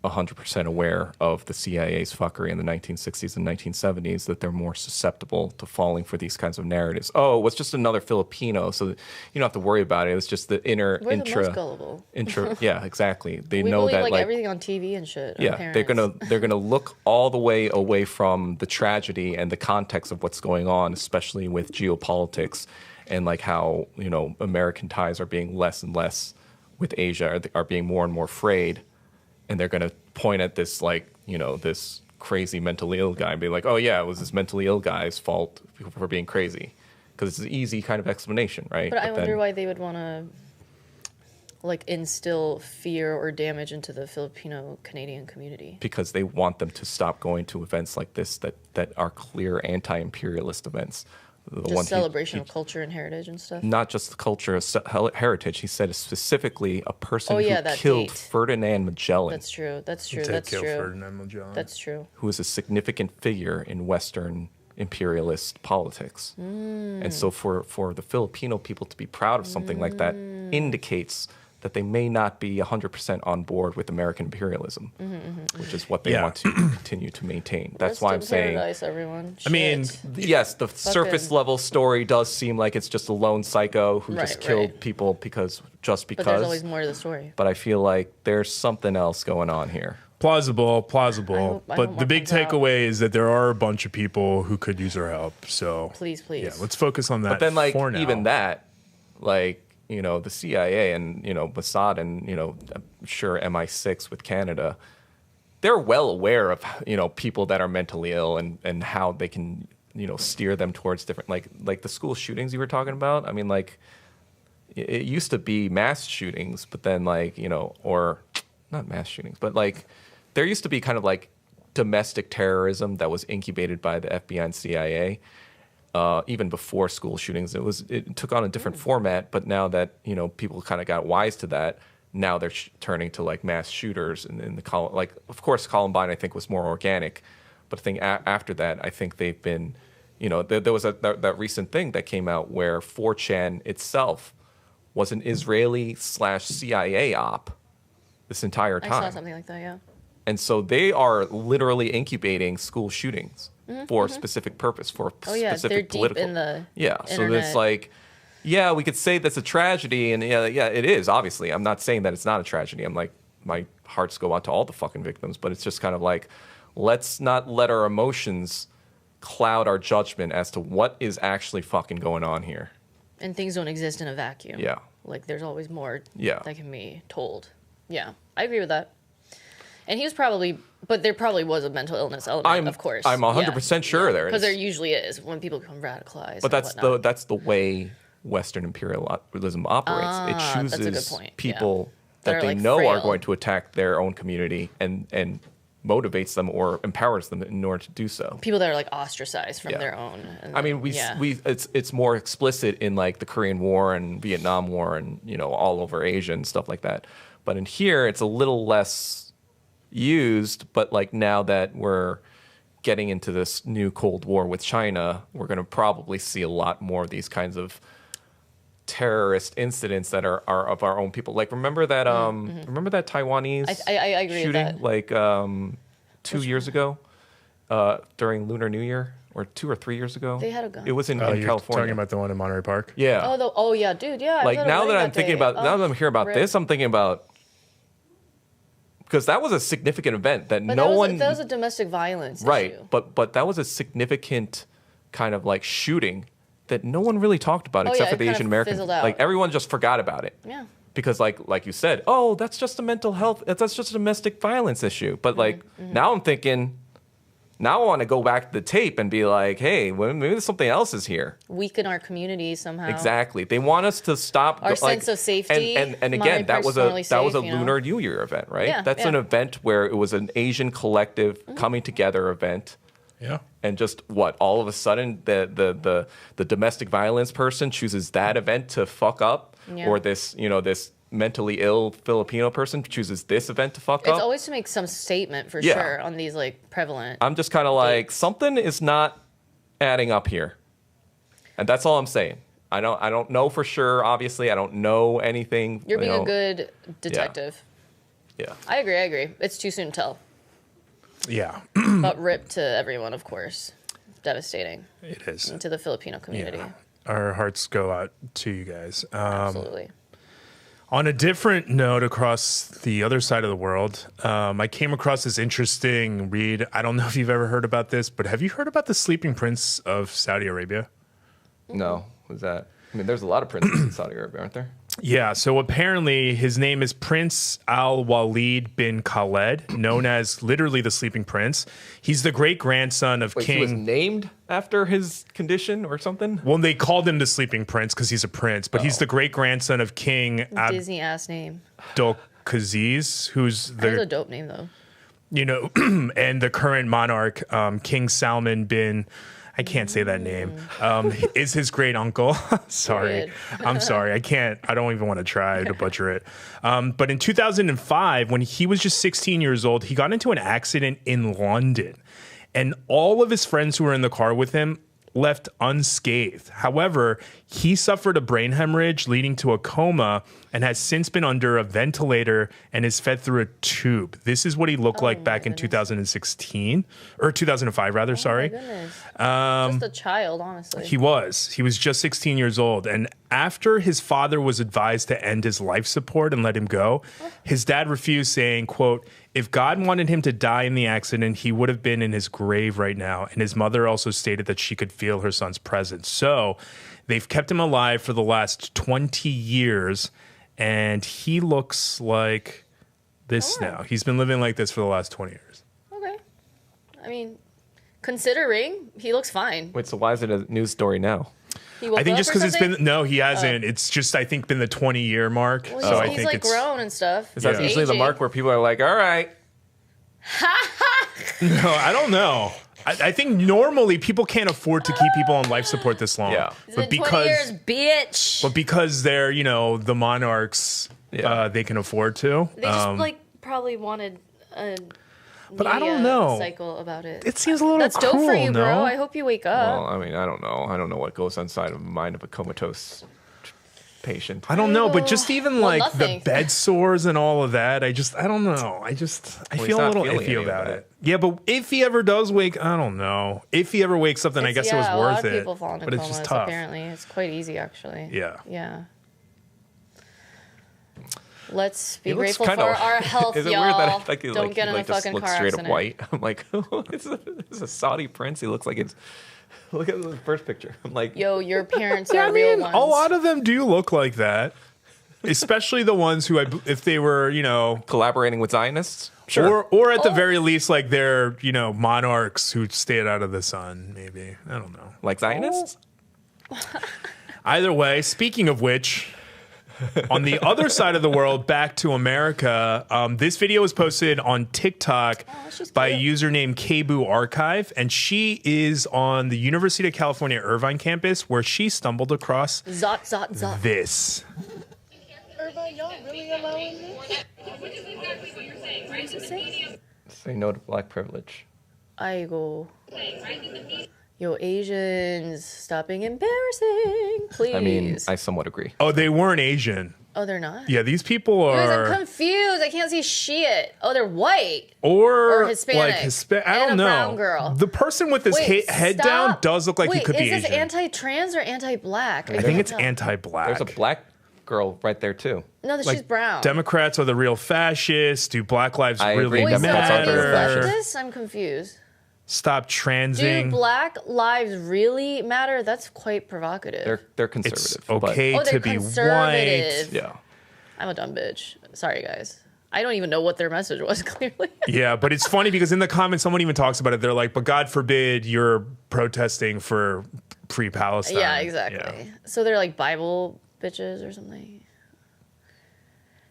100% aware of the CIA's fuckery in the 1960s and 1970s, that they're more susceptible to falling for these kinds of narratives. Oh, it was just another Filipino, so you don't have to worry about it. It's just the We're the most gullible. Yeah, exactly. They we know believe, that like everything on TV and shit. Yeah, they're gonna look all the way away from the tragedy and the context of what's going on, especially with geopolitics and like how American ties are being less and less with Asia, are being more and more frayed. And they're going to point at this, this crazy mentally ill guy and be like, oh, yeah, it was this mentally ill guy's fault for being crazy. Because it's an easy kind of explanation, right? But I wonder why they would want to, instill fear or damage into the Filipino-Canadian community. Because they want them to stop going to events like this that are clear anti-imperialist events. Just celebration of culture and heritage and stuff? Not just the culture, heritage. He said it's a person who killed Ferdinand Magellan. That's true. Ferdinand Magellan. That's true. Who is a significant figure in Western imperialist politics. And so for the Filipino people to be proud of something like that indicates that they may not be 100% on board with American imperialism, which is what they want to continue to maintain. That's why I'm saying... Paradise, everyone. I mean, yes, the surface level story does seem like it's just a lone psycho who just killed people because. But there's always more to the story. But I feel like there's something else going on here. Plausible. I But the big takeaway is that there are a bunch of people who could use our help. So please. Yeah, let's focus on that. But then, for now. even that, the CIA and, Mossad and, I'm sure MI6 with Canada, they're well aware of, people that are mentally ill and how they can, steer them towards different, like the school shootings you were talking about. I mean, it used to be mass shootings, but then or not mass shootings, but there used to be kind of domestic terrorism that was incubated by the FBI and CIA. Even before school shootings, it took on a different format. But now that people kind of got wise to that, now they're turning to mass shooters. And in the of course, Columbine I think was more organic, but I think after that, I think they've been, there was that recent thing that came out where 4chan itself was an Israeli/CIA op this entire time. I saw something like that, yeah. And so they are literally incubating school shootings. For a specific purpose, for a specific political. Deep in the so internet. it's we could say that's a tragedy, and it is, obviously. I'm not saying that it's not a tragedy. I'm my hearts go out to all the fucking victims, but it's just kind of let's not let our emotions cloud our judgment as to what is actually fucking going on here. And things don't exist in a vacuum. Yeah. There's always more that can be told. Yeah, I agree with that. And he was but there probably was a mental illness element, of course. I'm 100% sure there is. Because there usually is when people become radicalized. But that's the way Western imperialism operates. It chooses people that they know are going to attack their own community and motivates them or empowers them in order to do so. People that are ostracized from their own. I mean, it's more explicit in the Korean War and Vietnam War and all over Asia and stuff like that. But in here, it's a little less used, but now that we're getting into this new Cold War with China, we're going to probably see a lot more of these kinds of terrorist incidents that are of our own people. Remember that remember that Taiwanese I agree shooting with that. 2 years ago during Lunar New Year, or 2 or 3 years ago. They had a gun. It was in You're California. talking about the one in Monterey Park? Yeah. Oh yeah, dude. Yeah. Now that I'm thinking about, now that I'm hearing about this, I'm thinking about. Because that was a significant event that that was a domestic violence issue. But that was a significant kind of shooting that no one really talked about except for the Asian Americans. Everyone just forgot about it. Yeah. Because like you said, that's just a mental health, that's just a domestic violence issue. But now I'm thinking, Now I want to go back to the tape and be like, hey, well, maybe something else is here. Weaken our community somehow. Exactly. They want us to stop our sense of safety. And again, that was a Lunar New Year event, right? Yeah, That's an event where it was an Asian collective coming together event. Yeah. And just all of a sudden the domestic violence person chooses that event to fuck up, or this this mentally ill Filipino person chooses this event to fuck up. It's always to make some statement for sure on these like prevalent. I'm just kind of like, something is not adding up here, and that's all I'm saying. I don't know for sure. Obviously, I don't know anything. You're being a good detective. Yeah. I agree. It's too soon to tell. Yeah. But rip to everyone, of course. Devastating. It is. And to the Filipino community. Yeah. Our hearts go out to you guys. Absolutely. On a different note, across the other side of the world, I came across this interesting read. I don't know if you've ever heard about this, but have you heard about the sleeping prince of Saudi Arabia? No. Who's that? I mean, there's a lot of princes in Saudi Arabia, aren't there? Yeah, so apparently his name is Prince Al-Walid bin Khaled, known as literally the Sleeping Prince. He's the great-grandson of King... He was named after his condition or something? Well, they called him the Sleeping Prince because he's a prince, but he's the great-grandson of King... Disney-ass name. Abdulaziz, who's the... That's a dope name, though. You know, and the current monarch, King Salman bin... I can't say that name. Is his great uncle. Sorry. I'm sorry. I don't even want to try to butcher it. But in 2005, when he was just 16 years old, he got into an accident in London. And all of his friends who were in the car with him left unscathed. However, he suffered a brain hemorrhage leading to a coma and has since been under a ventilator and is fed through a tube. This is what he looked like back in 2016 or 2005 rather, sorry. Just a child, honestly. He was just 16 years old. And after his father was advised to end his life support and let him go, his dad refused, saying, quote, "If God wanted him to die in the accident, he would have been in his grave right now." And his mother also stated that she could feel her son's presence. So they've kept him alive for the last 20 years. And he looks like this now. He's been living like this for the last 20 years. Okay. I mean, considering, he looks fine. Wait, so why is it a news story now? I think just because it's been, no, he hasn't. It's just, I think, been the 20-year mark. Well, so I he's think like it's grown and stuff. Is that usually the mark where people are like, all right. No, I don't know. I think normally people can't afford to keep people on life support this long. Yeah. It's been 20 years, bitch. But because they're, the monarchs, they can afford to. They just probably wanted a but I don't know cycle about it. It seems a little That's cruel, dope for you, bro. no? I hope you wake up. Well, I mean, I don't know. I don't know what goes inside of the mind of a comatose patient. I don't know, but just even Well, like the nothing. bed sores and all of that, I don't know. I feel a little iffy about it. Yeah, but if he ever does wake, I don't know. If he ever wakes up, then I guess it was a worth lot of it. people fall into But it's comas, just tough. apparently. It's quite easy, actually. Yeah. Yeah. Let's be He looks grateful for our health, Is it y'all. weird that like, Don't get in a just fucking looks car straight accident. up white? I'm like, it's a Saudi prince. He looks like it's. Look at the first picture. I'm like, Yo, your parents Yeah, are I real mean, ones. a lot of them do look like that. Especially the ones who, if they were, collaborating with Zionists. Sure. Or at the very least, like they're, monarchs who stayed out of the sun, maybe. I don't know. Like Zionists? Either way, speaking of which, on the other side of the world, back to America, this video was posted on TikTok by a user named Kebu Archive, and she is on the University of California, Irvine campus, where she stumbled across Zot. this. Irvine, y'all really allowing this? What does it say? Say no to black privilege. I go. Yo, Asians, stop being embarrassing, please. I mean, I somewhat agree. Oh, they weren't Asian. Oh, they're not? Yeah, these people Guys, are... I'm confused. I can't see shit. Oh, they're white. Or Hispanic. I don't and know. a brown girl. The person with his head down does look like he could be Asian. Is this anti-trans or anti-black? I think it's anti-black. There's a black girl right there, too. No, she's brown. Democrats are the real fascists. Do Black Lives I really agree. Democrats are the real matter? fascists. I'm confused. Stop transing. Do Black lives really matter? That's quite provocative. They're conservative. It's okay they're to be white. conservative. Yeah. I'm a dumb bitch. Sorry, guys. I don't even know what their message was, clearly. Yeah, but it's funny because in the comments, someone even talks about it. They're like, but God forbid you're protesting for free Palestine. Yeah, exactly. Yeah. So they're like Bible bitches or something.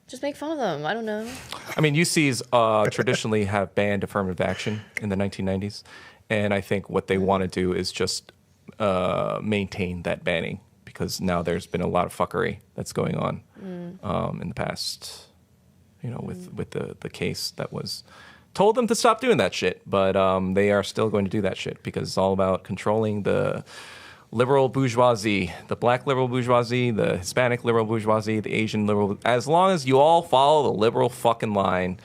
Just make fun of them. I don't know. I mean, UCs traditionally have banned affirmative action in the 1990s. And I think what they want to do is just maintain that banning because now there's been a lot of fuckery that's going on in the past, with the case that was told them to stop doing that shit. But they are still going to do that shit because it's all about controlling the liberal bourgeoisie, the black liberal bourgeoisie, the Hispanic liberal bourgeoisie, the Asian liberal. As long as you all follow the liberal fucking line,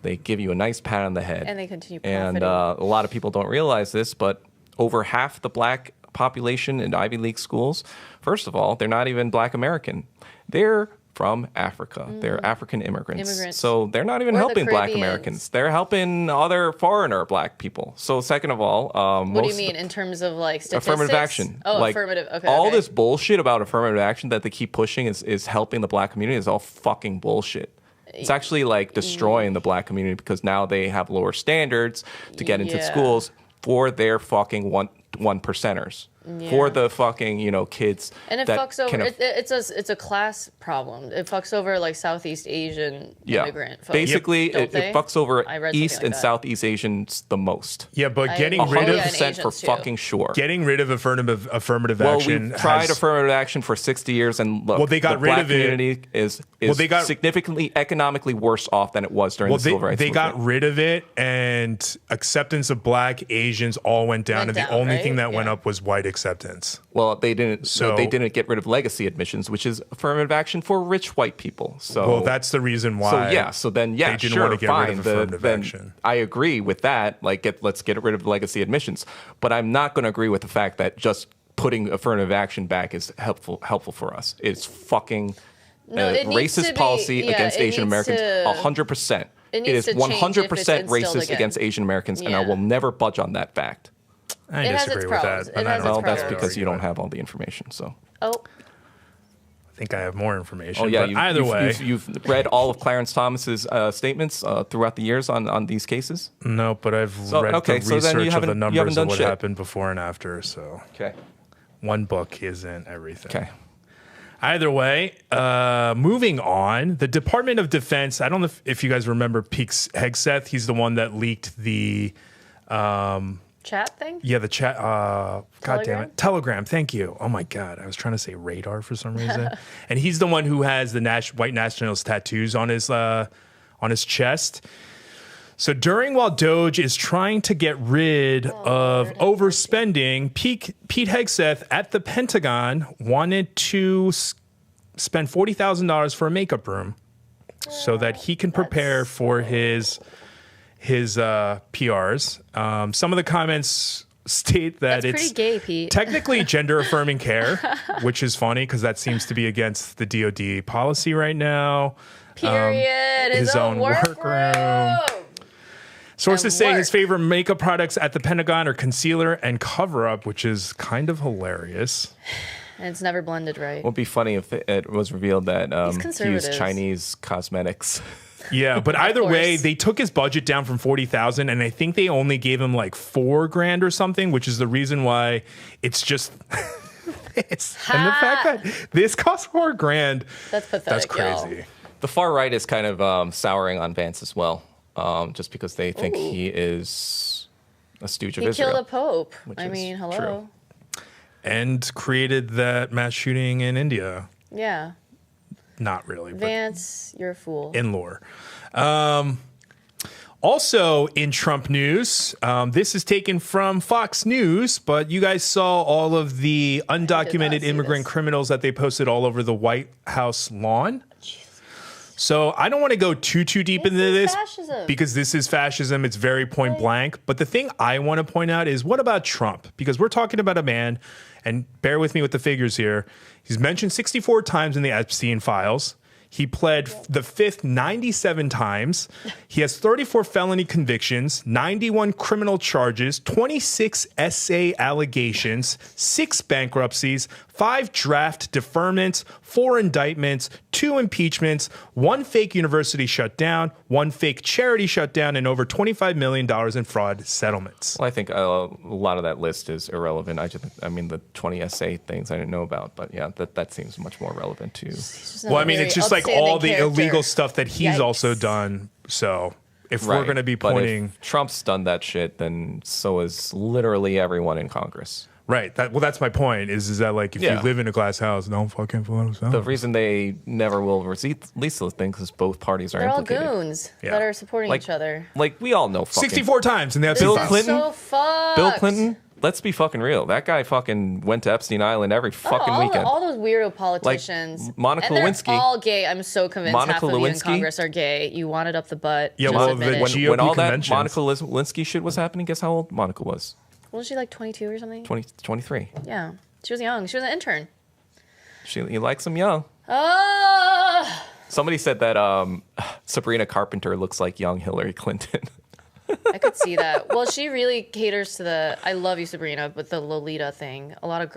they give you a nice pat on the head. And they continue profiting. And a lot of people don't realize this, but over half the black population in Ivy League schools, first of all, they're not even black American. They're from Africa. They're African immigrants. So they're not even helping black Americans. They're helping other foreigner black people. So second of all, what do you mean in terms of like statistics? Affirmative action. Oh, like, affirmative. Okay. All this bullshit about affirmative action that they keep pushing is helping the black community is all fucking bullshit. It's actually like destroying the black community because now they have lower standards to get into schools for their fucking one percenters. For the fucking kids, and it fucks over. It's a class problem. It fucks over like Southeast Asian immigrant folks. Basically, it fucks over East and Southeast Asians the most. Yeah, but getting rid of 100% for fucking sure. Getting rid of affirmative action. We've tried affirmative action for 60 years, and look, they got rid of it. Community is significantly economically worse off than it was during the civil rights movement. They got rid of it, and acceptance of black Asians all went down, and the only thing that went up was white acceptance. Well, they didn't. So they didn't get rid of legacy admissions, which is affirmative action for rich white people. So that's the reason why. They didn't want to get rid of affirmative action. I agree with that. Like, let's get rid of legacy admissions. But I'm not going to agree with the fact that just putting affirmative action back is helpful for us. It's fucking racist policy against Asian Americans. 100%. It is 100% racist against Asian Americans, and I will never budge on that fact. I disagree with that. Well, that's because you don't have all the information. So. Oh. I think I have more information. Oh yeah. Either way, you've read all of Clarence Thomas's statements throughout the years on these cases. No, but I've read the research of the numbers of what happened before and after. So. Okay. One book isn't everything. Okay. Either way, moving on, the Department of Defense, I don't know if you guys remember Pete Hegseth. He's the one that leaked the... chat thing? Yeah, the chat. God damn it. Telegram, thank you. Oh my God. I was trying to say radar for some reason. And he's the one who has the white nationalist tattoos on his chest. So while Doge is trying to get rid of overspending, Pete Hegseth at the Pentagon wanted to spend $40,000 for a makeup room so that he can prepare for his PRs. Some of the comments state that that's pretty gay, Pete. Technically gender affirming care, which is funny because that seems to be against the DoD policy right now. Period. His own workroom. Sources say his favorite makeup products at the Pentagon are concealer and cover-up, which is kind of hilarious. And it's never blended right. It would be funny if it was revealed that he used Chinese cosmetics. Yeah, but either way, they took his budget down from $40,000, and I think they only gave him like $4,000 or something, which is the reason why it's just this. And the fact that this cost $4,000, that's pathetic. That's crazy. Y'all. The far right is kind of souring on Vance as well, just because they think he is a stooge of Israel. He killed a pope. I mean, hello. True. And created that mass shooting in India. Yeah. Not really. Vance, you're a fool. In lore. Also in Trump news, this is taken from Fox News, but you guys saw all of the undocumented immigrant criminals that they posted all over the White House lawn. So I don't want to go too deep into this because this is fascism. It's very point blank. But the thing I want to point out is, what about Trump? Because we're talking about a man, and bear with me with the figures here. He's mentioned 64 times in the Epstein files. He pled the fifth 97 times. He has 34 felony convictions, 91 criminal charges, 26 SA allegations, 6 bankruptcies, 5 draft deferments, 4 indictments, 2 impeachments, 1 fake university shut down, 1 fake charity shut down, and over $25 million in fraud settlements. Well, I think a lot of that list is irrelevant. I mean, the 20 essay things I didn't know about, but yeah, that seems much more relevant to. Well, I mean, it's just like all the illegal stuff that he's also done. So if we're going to be pointing, but if Trump's done that shit, then so is literally everyone in Congress. Right. That's my point. Is that like if you live in a glass house, don't fucking follow. The reason they never will release those things is both parties are implicated. They're all goons that are supporting each other. Like we all know. 64 times in that. Bill Clinton. So fucked. Bill Clinton. Let's be fucking real. That guy fucking went to Epstein Island every fucking weekend. All those weirdo politicians. Like Monica and they're Lewinsky. all gay. I'm so convinced half of you in Congress are gay. You want it up the butt. Yeah, well, when all that Monica Lewinsky shit was happening, guess how old Monica was? Wasn't she like 22 or something? 23. Yeah. She was young. She was an intern. He likes them young. Oh! Somebody said that Sabrina Carpenter looks like young Hillary Clinton. I could see that. Well, she really caters to the I love you, Sabrina, but the Lolita thing. A lot of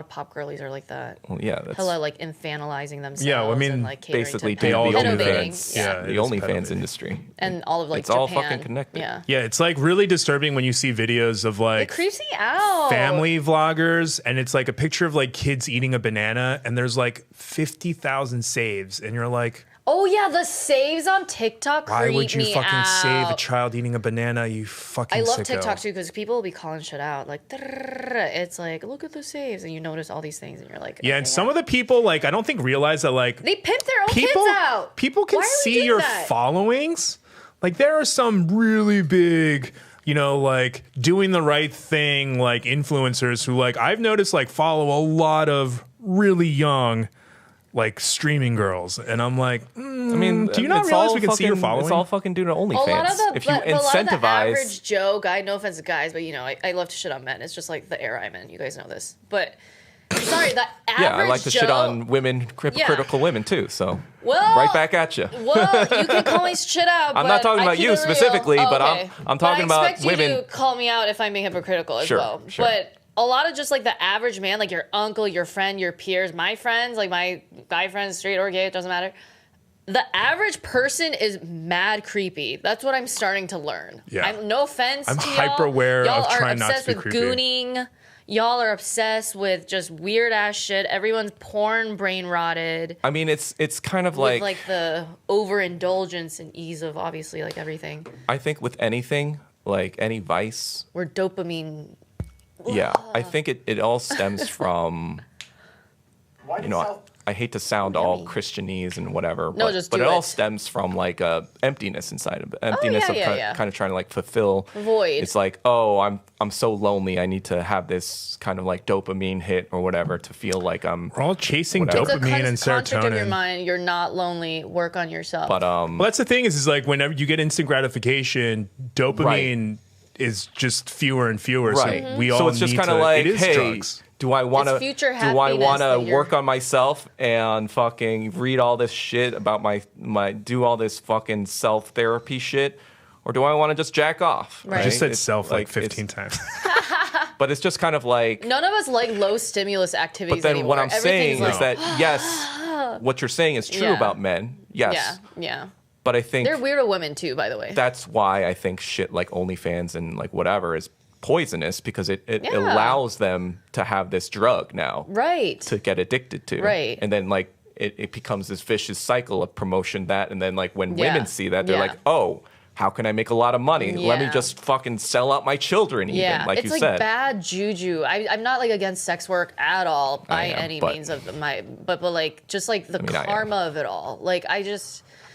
pop girlies are like that. Well, yeah, that's hella like infantilizing themselves. Yeah, well, I mean, and, like, basically to the OnlyFans. the OnlyFans industry, and all of like it's Japan. all fucking connected. Yeah, it's like really disturbing when you see videos of like it creeps me out. Family vloggers, and it's like a picture of like kids eating a banana, and there's like 50,000 saves, and you're like, oh yeah, the saves on TikTok creep me out. Why would you fucking save a child eating a banana? You fucking I love sicko. TikTok too because people will be calling shit out. Like, it's like, look at the saves, and you notice all these things, and you're like, yeah. And some of the people, like, I don't think realize that, like, they pimp their own kids out. People can see your followings. Like, there are some really big, you know, like doing the right thing, like influencers who, like, I've noticed, like, follow a lot of really young, like, streaming girls, and I'm like, I mean, do you not realize we can see your following? It's all fucking due to OnlyFans. A lot of the, if you a lot of the incentivize, average Joe guy, no offense to guys, but you know, I love to shit on men. It's just like the era I'm in. You guys know this, but sorry, the average yeah, I like to Joe, shit on women, critical women too. So right back at you. Well, you can call me shit out. I'm not talking about you specifically, but I'm talking about women. I expect you to call me out if I'm being hypocritical as well. Sure. But a lot of just like the average man, like your uncle, your friend, your peers, my friends, like my guy friends, straight or gay, it doesn't matter. The average person is mad creepy. That's what I'm starting to learn. Yeah. No offense to y'all. I'm hyper aware of trying not to be creepy. Y'all are obsessed with gooning. Y'all are obsessed with just weird ass shit. Everyone's porn brain rotted. I mean, it's kind of with like the overindulgence and ease of obviously like everything. I think with anything, like any vice, we're dopamine. Yeah, I think it all stems from, you know, I hate to sound all Christianese and whatever, no, but it all stems from like a emptiness inside of emptiness of kind of trying to like fulfill void. It's like, oh, I'm so lonely. I need to have this kind of like dopamine hit or whatever to feel like I'm. We're all chasing whatever. dopamine and serotonin. It's a of your mind. You're not lonely. Work on yourself. But well, that's the thing is like whenever you get instant gratification, dopamine is just fewer and fewer. Right. So we all so it's just kind of like, hey. Drugs. Do I want to work on myself and fucking read all this shit about my do all this fucking self therapy shit, or do I want to just jack off? Right. I just said self like 15 times. But it's just kind of like none of us like low stimulus activities. But then anymore. what I'm saying is that yes, what you're saying is true about men. Yes. Yeah. But I think they're weirdo women too. By the way, that's why I think shit like OnlyFans and like whatever is poisonous because it allows them to have this drug now, right? To get addicted to, right? And then like it becomes this vicious cycle of promotion that, and then like when women see that, they're like, oh, how can I make a lot of money? Let me just fucking sell out my children, even like it's you like said. Bad juju. I'm not like against sex work at all by any means of my, but like just like the karma of it all. Like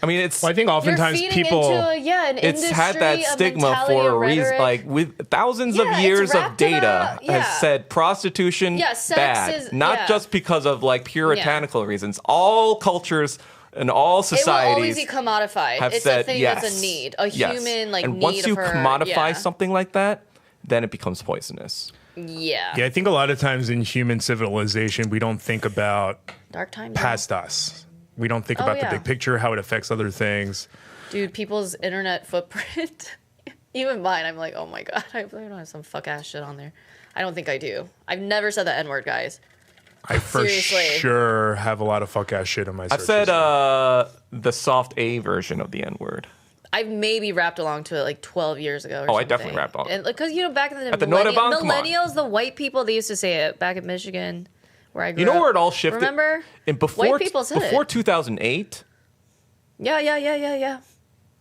I mean, it's. Well, I think oftentimes people. It's had that stigma for a reason. Like with thousands of years of data has said prostitution bad, not just because of like puritanical reasons. All cultures and all societies. It will always be commodified. It's a thing that's a need, a human like and need. Once you commodify yeah. something like that, then it becomes poisonous. Yeah. Yeah, I think a lot of times in human civilization, we don't think about dark times past us. We don't think about the big picture, how it affects other things. Dude, people's internet footprint, even mine, I'm like, oh my God, I don't have some fuck ass shit on there. I don't think I do. I've never said the N-word, guys. I for sure have a lot of fuck ass shit on my. I've said the soft A version of the N word. I've maybe rapped along to it like 12 years ago. Or I definitely rapped along. Because back in the At the millennials, the white people, they used to say it back in Michigan, where I grew up. You know where it all shifted? Remember? And white people said before it. 2008. Yeah.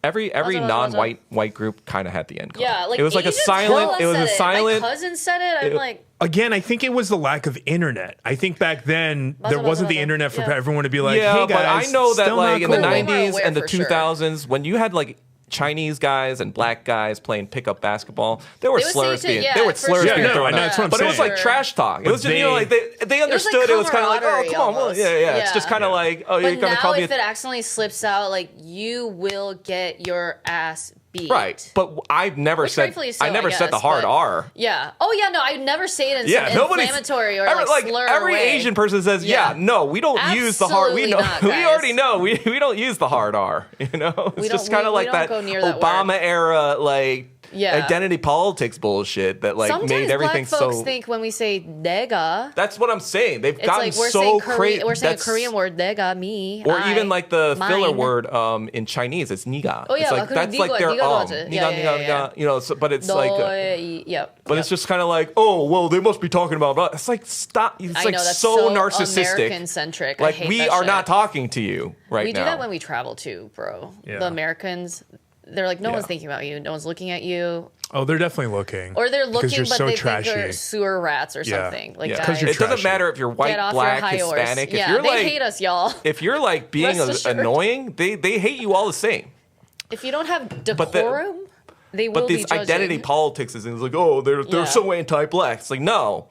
Every non-white group kind of had the N card. Yeah, like it was like a silent. It was a silent. My cousin said it. I'm like. Again, I think it was the lack of internet. I think back then there wasn't the internet for everyone to be like, hey guys, but I know that like in the cool. 90s and the 2000s, when you had like Chinese guys and black guys playing pickup basketball, there were slurs being thrown out. That's what I'm but saying. It was like trash talk. It was just like they understood. It was kind of like, oh come on, well, yeah. It's just kind of like, oh, you're gonna call me. But now if it accidentally slips out, like you will get your ass beat. Right, but I've never said the hard R. Yeah. Oh yeah, no, I never say it in some inflammatory or like slur every way. Asian person says, no, we don't use the hard. We know. We already know. We don't use the hard R. You know, it's just kind of like that Obama era identity politics bullshit that sometimes made everything black folks think when we say nega. That's what I'm saying. They've gotten we're so crazy. We're saying a Korean word, nega, me, or I, even like the mine. filler word in Chinese. It's niga. Oh yeah, that's like their niga. You know, but it's but it's just kind of like, oh well, they must be talking about. It's like stop. It's like so narcissistic. American-centric. Like we are not talking to you right now. We do that when we travel too, bro. The Americans. They're like, no one's thinking about you. No one's looking at you. Oh, they're definitely looking. Or they're looking, you're but so they trashy. think you're sewer rats or something. Like guys, it doesn't matter if you're white, black, Hispanic. If you're they hate us, y'all. If you're like being annoying, they hate you all the same. If you don't have decorum, they will be judging. But this identity politics is like, oh, they're so anti-black. It's like, no.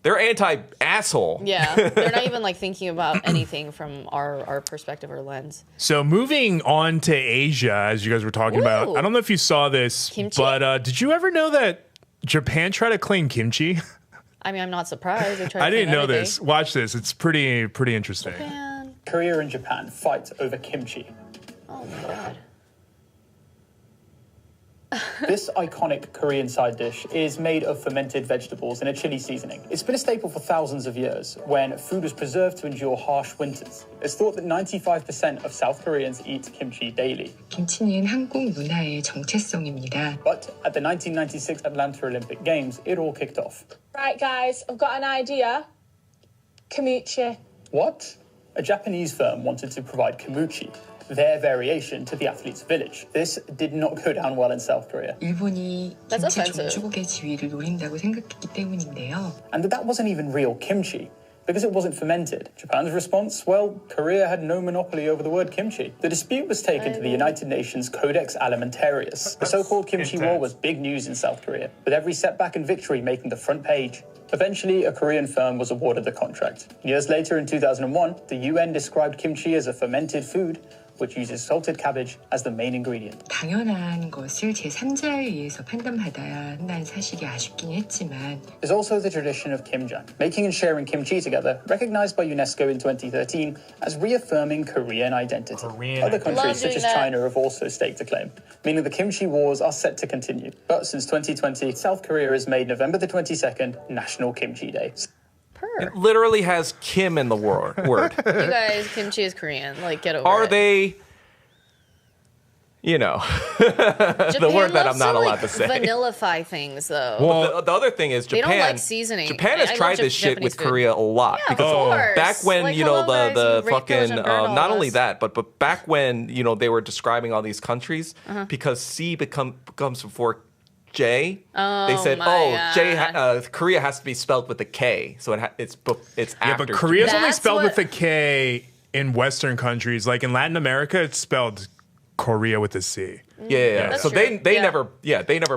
They're anti-asshole. Yeah, they're not even like thinking about anything from our perspective or lens. So moving on to Asia, as you guys were talking about, I don't know if you saw this, kimchi? But did you ever know that Japan tried to claim kimchi? I mean, I'm not surprised. I didn't know this. Watch this. It's pretty interesting. Japan. Korea and Japan fight over kimchi. Oh my god. This iconic Korean side dish is made of fermented vegetables in a chili seasoning. It's been a staple for thousands of years when food was preserved to endure harsh winters. It's thought that 95% of South Koreans eat kimchi daily. 김치는 한국 문화의 정체성입니다. But at the 1996 Atlanta Olympic Games, it all kicked off. Right, guys, I've got an idea. Kimchi. What? A Japanese firm wanted to provide kimchi, their variation to the athletes' village. This did not go down well in South Korea. 일본이 김치 종주국의 지위를 노린다고 생각했기 때문인데요. And that wasn't even real kimchi, because it wasn't fermented. Japan's response? Well, Korea had no monopoly over the word kimchi. The dispute was taken to the United Nations Codex Alimentarius. The so-called kimchi war was big news in South Korea, with every setback and victory making the front page. Eventually, a Korean firm was awarded the contract. Years later, in 2001, the UN described kimchi as a fermented food, which uses salted cabbage as the main ingredient. 당연한 것을 제3자에 의해서 판단받아야 한다는 사실이 아쉽긴 했지만 There's also the tradition of kimjang, making and sharing kimchi together, recognized by UNESCO in 2013 as reaffirming Korean identity. Other countries such as China have also staked a claim, meaning the kimchi wars are set to continue. But since 2020, South Korea has made November the 22nd National Kimchi Day. It literally has Kim in the word. You guys, kimchi is Korean. Like, get over it. Are they, you know, the word that I'm not allowed to say. Vanillify things, though. Well, the other thing is Japan. They don't like seasoning. Japan has tried this shit with Korea a lot. Yeah, because of course. Back when, like, you know, the guys, fucking, not only that, but back when, you know, they were describing all these countries, because C becomes before J, they said, Korea has to be spelled with a K, so it's after. Yeah, but Korea's only spelled with a K in Western countries. Like in Latin America, it's spelled Korea with a C. Yeah. So they never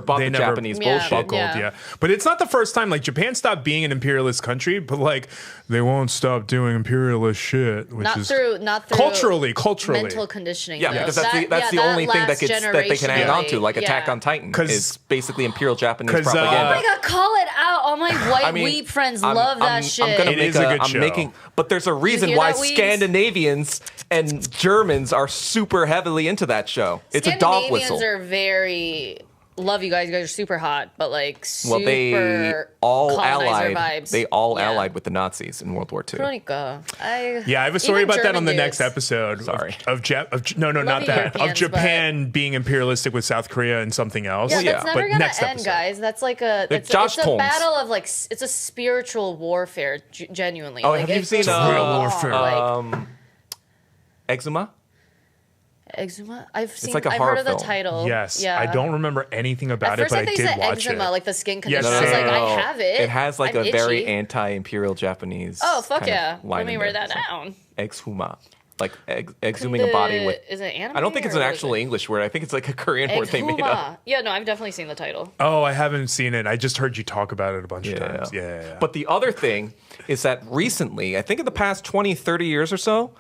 bought the Japanese bullshit. But it's not the first time. Like Japan stopped being an imperialist country, but like they won't stop doing imperialist shit, which is not through culturally mental conditioning. Yeah, because that's the only thing that they can hang on to, like Attack on Titan, is basically imperial Japanese propaganda. Oh my god, call it out! All my white weeb friends love that shit. It is a good show. But there's a reason why Scandinavians and Germans are super heavily into that show. It's a dog whistle. Scandinavians are very love you guys. You guys are super hot, but like super Well, they all colonizer allied. vibes. They all allied with the Nazis in World War II. Krónica. I have a story about that on the next episode. Sorry. Of Japan being imperialistic with South Korea and something else. Yeah, that's never but gonna next end, episode. guys. That's like it's a battle of like it's a spiritual warfare. Genuinely. Oh, like, have you seen real warfare? Eczema? Eczema? I've seen. like a I've horror heard of the film. title. Yes. Yeah. I don't remember anything about it, At first, but I I thought did you said watch eczema, it. like the skin condition. Yes. I was like, No. I have it. It has like I'm a very itchy. anti-imperial Japanese. Oh fuck kind of yeah! line Let me in write there. that down. Exhuma. Like exhuming a body with. Is it anime? I don't think it's or an what is actual it? English word. I think it's like a Korean word they made up. Yeah, no, I've definitely seen the title. Oh, I haven't seen it. I just heard you talk about it a bunch of times. Yeah. But the other thing is that recently, I think in the past 20, 30 years or so,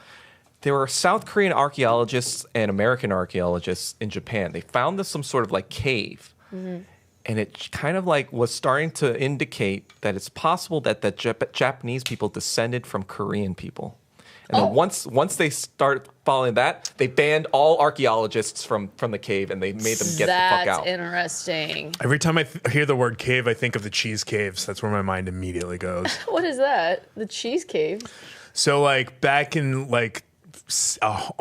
there were South Korean archaeologists and American archaeologists in Japan. They found some sort of like cave. Mm-hmm. And it kind of like was starting to indicate that it's possible that the Japanese people descended from Korean people. And then once they start following that, they banned all archaeologists from the cave and they made them get the fuck out. That's interesting. Every time I hear the word cave, I think of the cheese caves. That's where my mind immediately goes. What is that? The cheese cave? So like back in like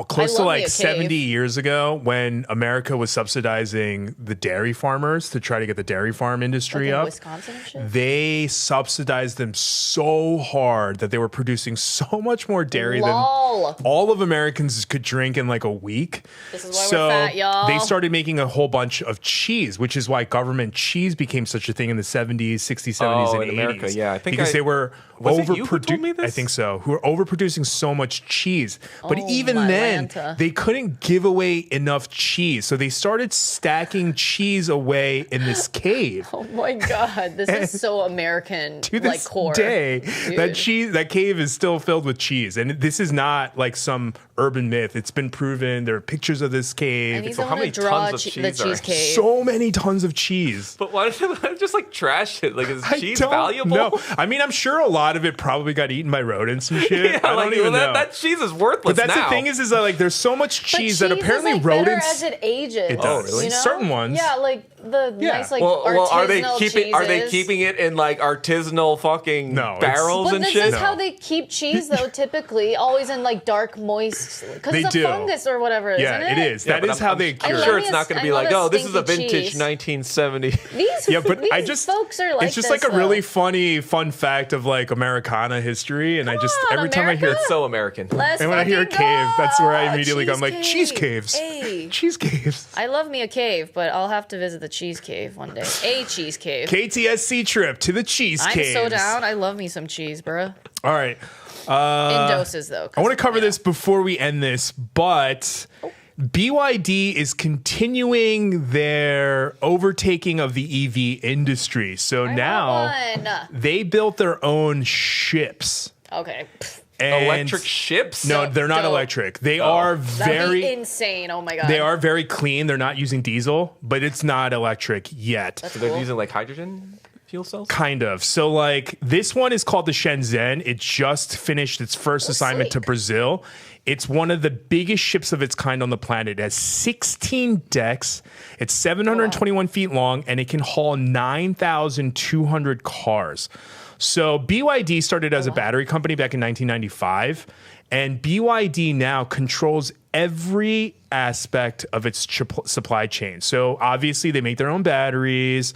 close to like 70 years ago when America was subsidizing the dairy farmers to try to get the dairy farm industry up. Wisconsin and shit? They subsidized them so hard that they were producing so much more dairy than all of Americans could drink in like a week. This is why we're fat, y'all. They started making a whole bunch of cheese, which is why government cheese became such a thing in the 70s, 60s, 70s, and 80s. America, yeah. I think because they were overproducing. I think so. Who were overproducing so much cheese. But even my then, Lanta. they couldn't give away enough cheese. So they started stacking cheese away in this cave. Oh my god, this is so American. To this like core. day, Dude. that cave is still filled with cheese. And this is not like some urban myth. It's been proven. There are pictures of this cave. I need So how someone many to draw tons of the cheese are- cheese cave. So many tons of cheese. But why don't they just like trash it? Like, is cheese don't valuable? know. I mean, I'm sure a lot of it probably got eaten by rodents and shit. Yeah, I don't like, even well, know. that cheese is worthless But that's now. the thing is that like there's so much cheese that apparently is, like, rodents. better as it ages. It does. really? You know? Certain ones. Yeah, like the nice like well, artisanal are they cheeses. keeping it in like artisanal fucking barrels But and this shit? is how they keep cheese, though. Typically, always in like dark, moist, because They it's do. a fungus or whatever. Yeah, isn't it is. Yeah, That but is how they I cure love sure it. it's not going to be I like, love oh, this is a stinky vintage cheese. 1970. Yeah, but these I just folks are like it's just this, like a though. really fun fact of like Americana history, and I just on, every time I hear America. It's so American. Let's and when I hear fucking cave, that's where I go! immediately go. I'm like cheese Cheese caves, Hey. cheese caves. I love me a cave, but I'll have to visit the cheese cave one day. A cheese cave. KTSC trip to the cheese I'm caves. so down. I love me some cheese, bruh. All right. In doses, though. I want to cover this before we end this, but BYD is continuing their overtaking of the EV industry. So now they built their own ships. Okay. And Electric ships? No, they're not Dope. electric. They are That'd be very insane. Oh my god. they are very clean. They're not using diesel, but it's not electric yet. So they're using like hydrogen fuel cells? Kind of. So like this one is called the Shenzhen. It just finished its first assignment to Brazil. It's one of the biggest ships of its kind on the planet. It has 16 decks. It's 721 feet long, and it can haul 9,200 cars. So BYD started as a battery company back in 1995, and BYD now controls every aspect of its supply chain. So obviously they make their own batteries.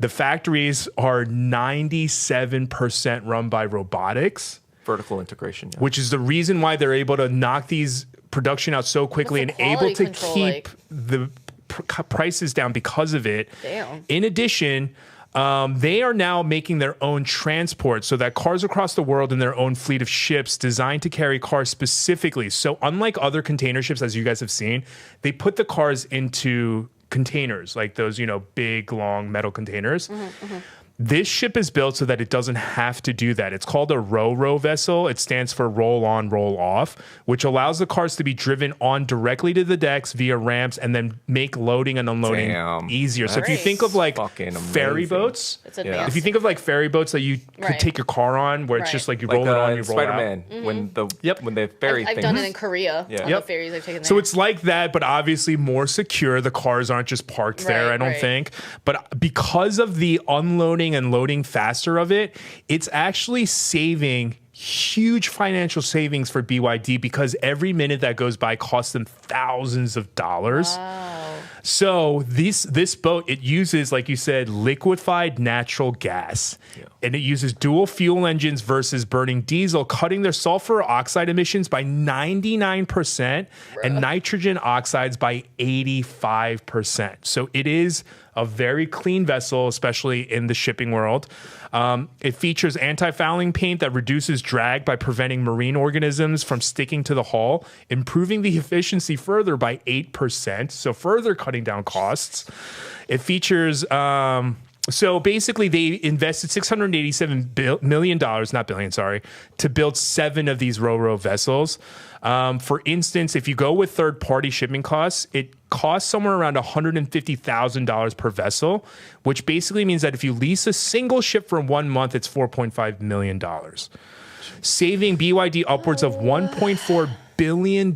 The factories are 97% run by robotics. Vertical integration. Yeah. Which is the reason why they're able to knock these production out so quickly and able to keep the prices down because of it. Damn. In addition, they are now making their own transport so that cars across the world in their own fleet of ships designed to carry cars specifically. So unlike other container ships, as you guys have seen, they put the cars into containers, like those, big, long metal containers. This ship is built so that it doesn't have to do that. It's called a ro-ro vessel. It stands for roll on, roll off, which allows the cars to be driven on directly to the decks via ramps and then make loading and unloading easier. So if you think of like ferry boats, if you think of like ferry boats that you could take your car on, where it's just like you roll it on, you roll Spider-Man, out. when the ferry I've done it in Korea on the ferries I've taken there. So it's like that, but obviously more secure. The cars aren't just parked there, I don't think. But because of the unloading and loading faster of it, it's actually saving huge financial savings for BYD because every minute that goes by costs them thousands of dollars. Wow. So this boat, it uses, like you said, liquefied natural gas. And it uses dual fuel engines versus burning diesel, cutting their sulfur oxide emissions by 99% and nitrogen oxides by 85%. So it is a very clean vessel, especially in the shipping world. It features anti-fouling paint that reduces drag by preventing marine organisms from sticking to the hull, improving the efficiency further by 8%, so further cutting down costs. It features... So basically, they invested $687 million, not billion, sorry, to build 7 of these ro-ro vessels. For instance, if you go with third-party shipping costs, it costs somewhere around $150,000 per vessel, which basically means that if you lease a single ship for 1 month, it's $4.5 million, saving BYD upwards of $1.4 billion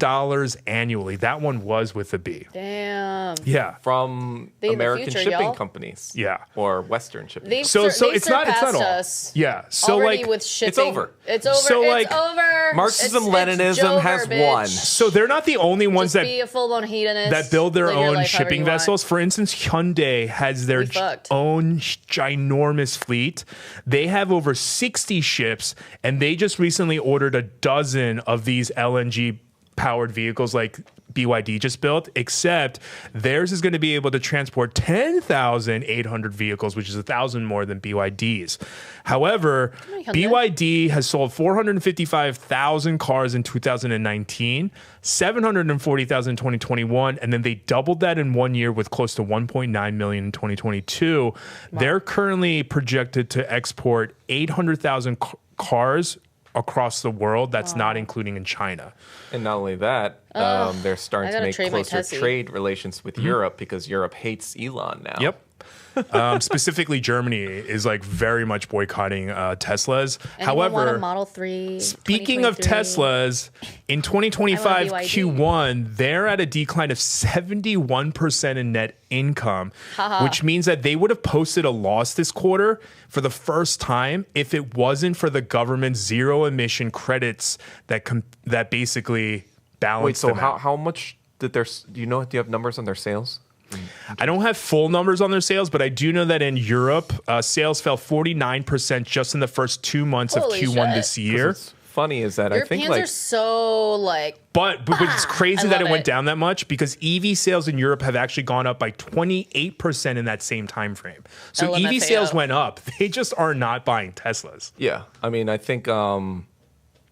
annually. That one was with a B. Damn. Yeah. From American shipping companies. Yeah. Or Western shipping. They've so it's not all. Us yeah. So already like with shipping. It's over. It's over. So it's like over. Marxism Leninism has won. So they're not the only ones Just be a full-blown hedonist. that build their Live your own life however shipping you want. vessels. For instance, Hyundai has their own ginormous fleet. They have over 60 ships, and they just recently ordered a dozen of these LNG powered vehicles like BYD just built, except theirs is going to be able to transport 10,800 vehicles, which is 1,000 more than BYD's. However, BYD has sold 455,000 cars in 2019, 740,000 in 2021, and then they doubled that in 1 year with close to 1.9 million in 2022. Wow. They're currently projected to export 800,000 cars across the world. That's not including in China. And not only that, they're starting to make closer trade relations with Europe because Europe hates Elon now. Yep. Specifically, Germany is like very much boycotting Teslas. Anyone want a However, Model 3, speaking of Teslas, in 2025 Q1, they're at a decline of 71% in net income, which means that they would have posted a loss this quarter for the first time if it wasn't for the government's zero emission credits that basically balance. Wait, so how much did do you have numbers on their sales? I don't have full numbers on their sales, but I do know that in Europe, sales fell 49% just in the first 2 months of Q1 this year. What's funny is that Europeans I think are so like... But it's crazy that it went down that much because EV sales in Europe have actually gone up by 28% in that same time frame. So EV sales went up. They just are not buying Teslas. Yeah. I mean, I think...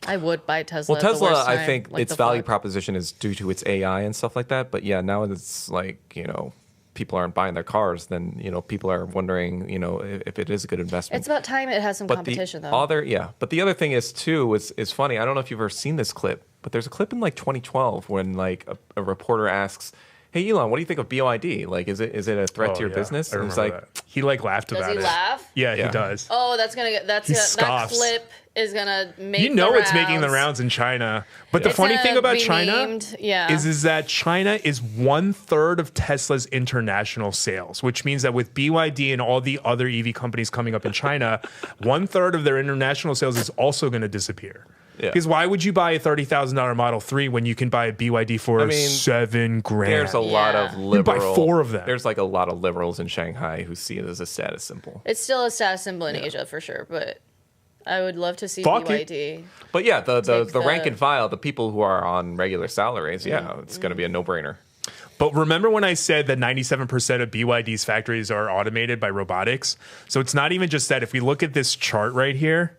I would buy Tesla. Well, Tesla, I think its value proposition is due to its AI and stuff like that. But yeah, now it's like, people aren't buying their cars, then, people are wondering, if it is a good investment. It's about time it has some competition, though. But the other thing is, too, is funny. I don't know if you've ever seen this clip, but there's a clip in like 2012 when like a reporter asks, "Hey Elon, what do you think of BYD? Like, is it a threat to your business?" And he's like, that. He like laughed about it. Does he laugh? Yeah, he does. Oh, that clip is gonna make it's making the rounds in China. But the funny thing about China is that China is 1/3 of Tesla's international sales, which means that with BYD and all the other EV companies coming up in China, 1/3 of their international sales is also going to disappear. Yeah. Because why would you buy a $30,000 Model 3 when you can buy a BYD for $7,000? There's a lot of liberal. You buy 4 of them. There's like a lot of liberals in Shanghai who see it as a status symbol. It's still a status symbol in Asia for sure, but I would love to see BYD. But yeah, the rank and file, the people who are on regular salaries, it's going to be a no-brainer. But remember when I said that 97% of BYD's factories are automated by robotics? So it's not even just that. If we look at this chart right here,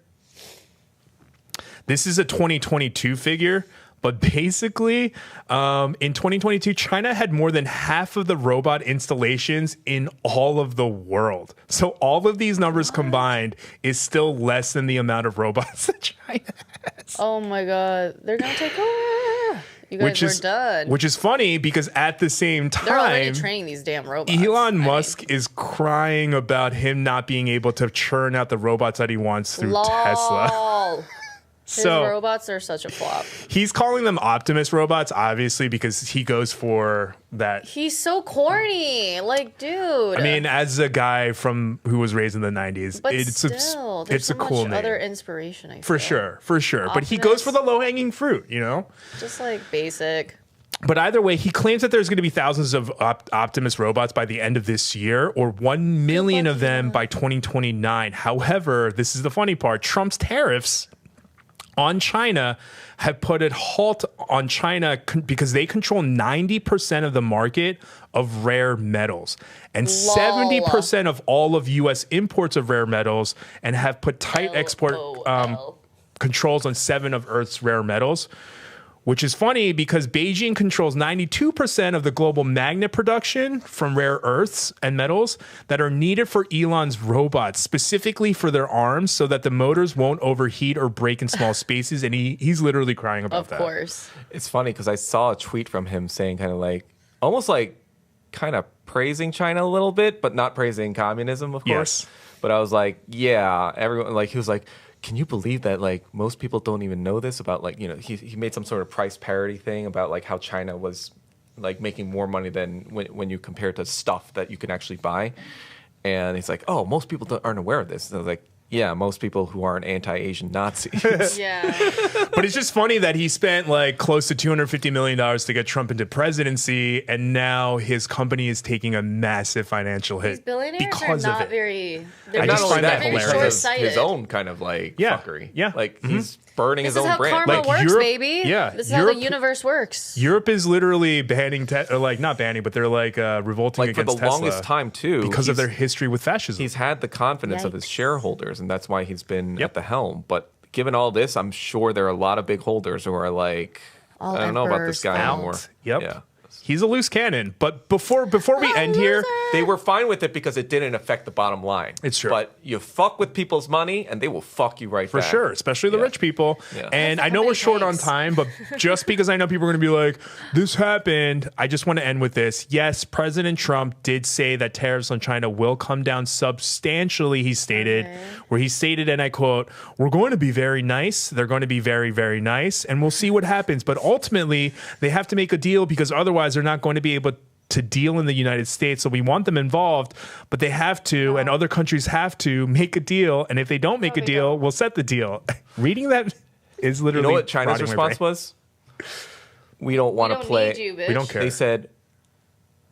this is a 2022 figure, But basically, in 2022, China had more than half of the robot installations in all of the world. So all of these numbers combined is still less than the amount of robots that China has. Oh my God. They're going to take over. You guys are done. Which is funny because at the same time, they're already training these damn robots. Elon Musk is crying about him not being able to churn out the robots that he wants through Tesla. His robots are such a flop. He's calling them Optimus robots, obviously, because he goes for that. He's so corny. Like, dude. I mean, as a guy who was raised in the 90s, but it's still, there's a so cool much name. Other inspiration, I feel. For sure. Optimus. But he goes for the low-hanging fruit, you know? Just like basic. But either way, he claims that there's going to be thousands of Optimus robots by the end of this year, or 1 million of them by 2029. However, this is the funny part. Trump's tariffs on China have put a halt on China because they control 90% of the market of rare metals and 70% of all of U.S. imports of rare metals, and have put tight export controls on 7 of Earth's rare metals. Which is funny because Beijing controls 92% of the global magnet production from rare earths and metals that are needed for Elon's robots, specifically for their arms, so that the motors won't overheat or break in small spaces. And he's literally crying about that. Of course. It's funny because I saw a tweet from him saying almost like kind of praising China a little bit, but not praising communism, of course. Yes. But I was like, yeah, everyone, like, he was like, can you believe that, like, most people don't even know this about, like, you know, he made some sort of price parity thing about, like, how China was, like, making more money than when you compare it to stuff that you can actually buy. And he's like, oh, most people aren't aware of this. And I was like, yeah, most people who aren't anti-Asian Nazis. Yeah. But it's just funny that he spent like close to $250 million to get Trump into presidency, and now his company is taking a massive financial hit. These billionaires because are of not it. very... I just find that hilarious. Short-sighted. His own kind of like fuckery. Yeah. Like he's burning his This is own how brand. karma Like works, Europe- baby. yeah, This is how Europe- the universe works. Europe is literally banning, or like not banning, but they're like revolting Like for against the Tesla longest time too, because of their history with fascism. He's had the confidence of his shareholders, and that's why he's been at the helm. But given all this, I'm sure there are a lot of big holders who are like, All I don't know about this guy out. anymore. Yep. Yeah. He's a loose cannon. But before we end here, They were fine with it because it didn't affect the bottom line. It's true. But you fuck with people's money, and they will fuck you right for back. sure, especially the rich people. Yeah. And I know we're short on time, but just because I know people are going to be like, this happened, I just want to end with this. Yes, President Trump did say that tariffs on China will come down substantially, he stated, where he stated, and I quote, we're going to be very nice. They're going to be very, very nice, and we'll see what happens. But ultimately, they have to make a deal because otherwise they're not going to be able to deal in the United States. So we want them involved, but they have to, and other countries have to make a deal. And if they don't make a deal, we'll set the deal. Reading that is literally. You know what China's response was? We don't want to play. Need you, bitch. We don't care. They said,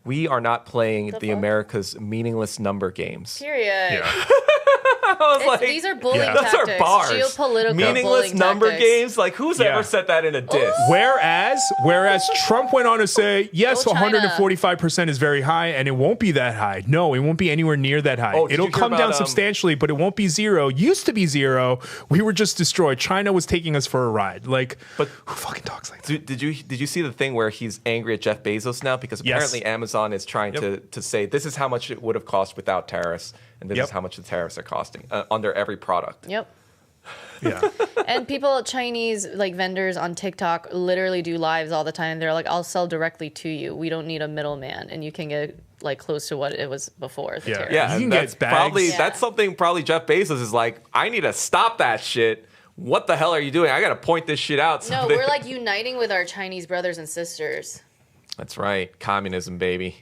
we are not playing the America's meaningless number games. Period. Yeah. I was like, These are bullying those tactics. are bars. Geopolitical Meaningless bullying number tactics. games. Like, who's ever said that in a diss? Whereas Trump went on to say, yes, Go China. 145% is very high, and it won't be that high. No, it won't be anywhere near that high. Oh, did It'll you hear come down about, substantially, but it won't be zero. Used to be zero. We were just destroyed. China was taking us for a ride. Like, but who fucking talks like that? Did you see the thing where he's angry at Jeff Bezos now because apparently Amazon is trying to say this is how much it would have cost without tariffs, and this is how much the tariffs are costing under every product. Yep. Yeah. And people, Chinese like vendors on TikTok, literally do lives all the time. They're like, "I'll sell directly to you. We don't need a middleman, and you can get like close to what it was before." The tariff. Yeah, You can that's get bags. probably Yeah. that's something probably Jeff Bezos is like, I need to stop that shit. What the hell are you doing? I got to point this shit out. No, we're like uniting with our Chinese brothers and sisters. That's right, communism, baby.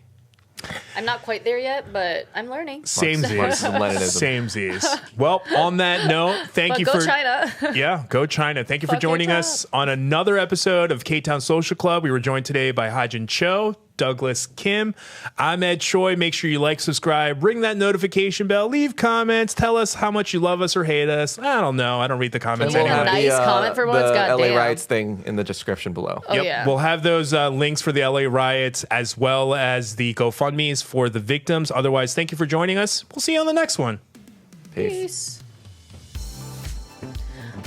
I'm not quite there yet, but I'm learning. Samesies. Marxism, Leninism. Samesies. Well, on that note, thank But you go for China. Yeah, go China. Thank you for Fuck your joining job. us on another episode of Ktown Social Club. We were joined today by Hajin Cho, Douglas Kim. I'm Ed Choi. Make sure you like, subscribe, ring that notification bell, leave comments, tell us how much you love us or hate us. I don't know. I don't read the comments. Leave a nice comment for once, the goddamn. LA Riots thing in the description below. Oh, yeah. We'll have those links for the LA riots as well as the GoFundMes for the victims. Otherwise, thank you for joining us. We'll see you on the next one. Peace.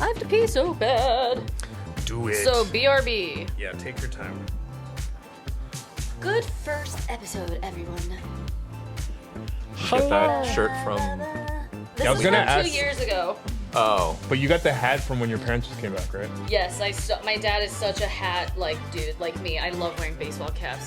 I have to pee so bad. Do Do it. So BRB. Yeah, take your time. Good first episode, everyone. Get that shirt from. This I was was gonna from ask- 2 years ago. Oh. But you got the hat from when your parents just came back, right? Yes, my dad is such a hat like dude, like me. I love wearing baseball caps.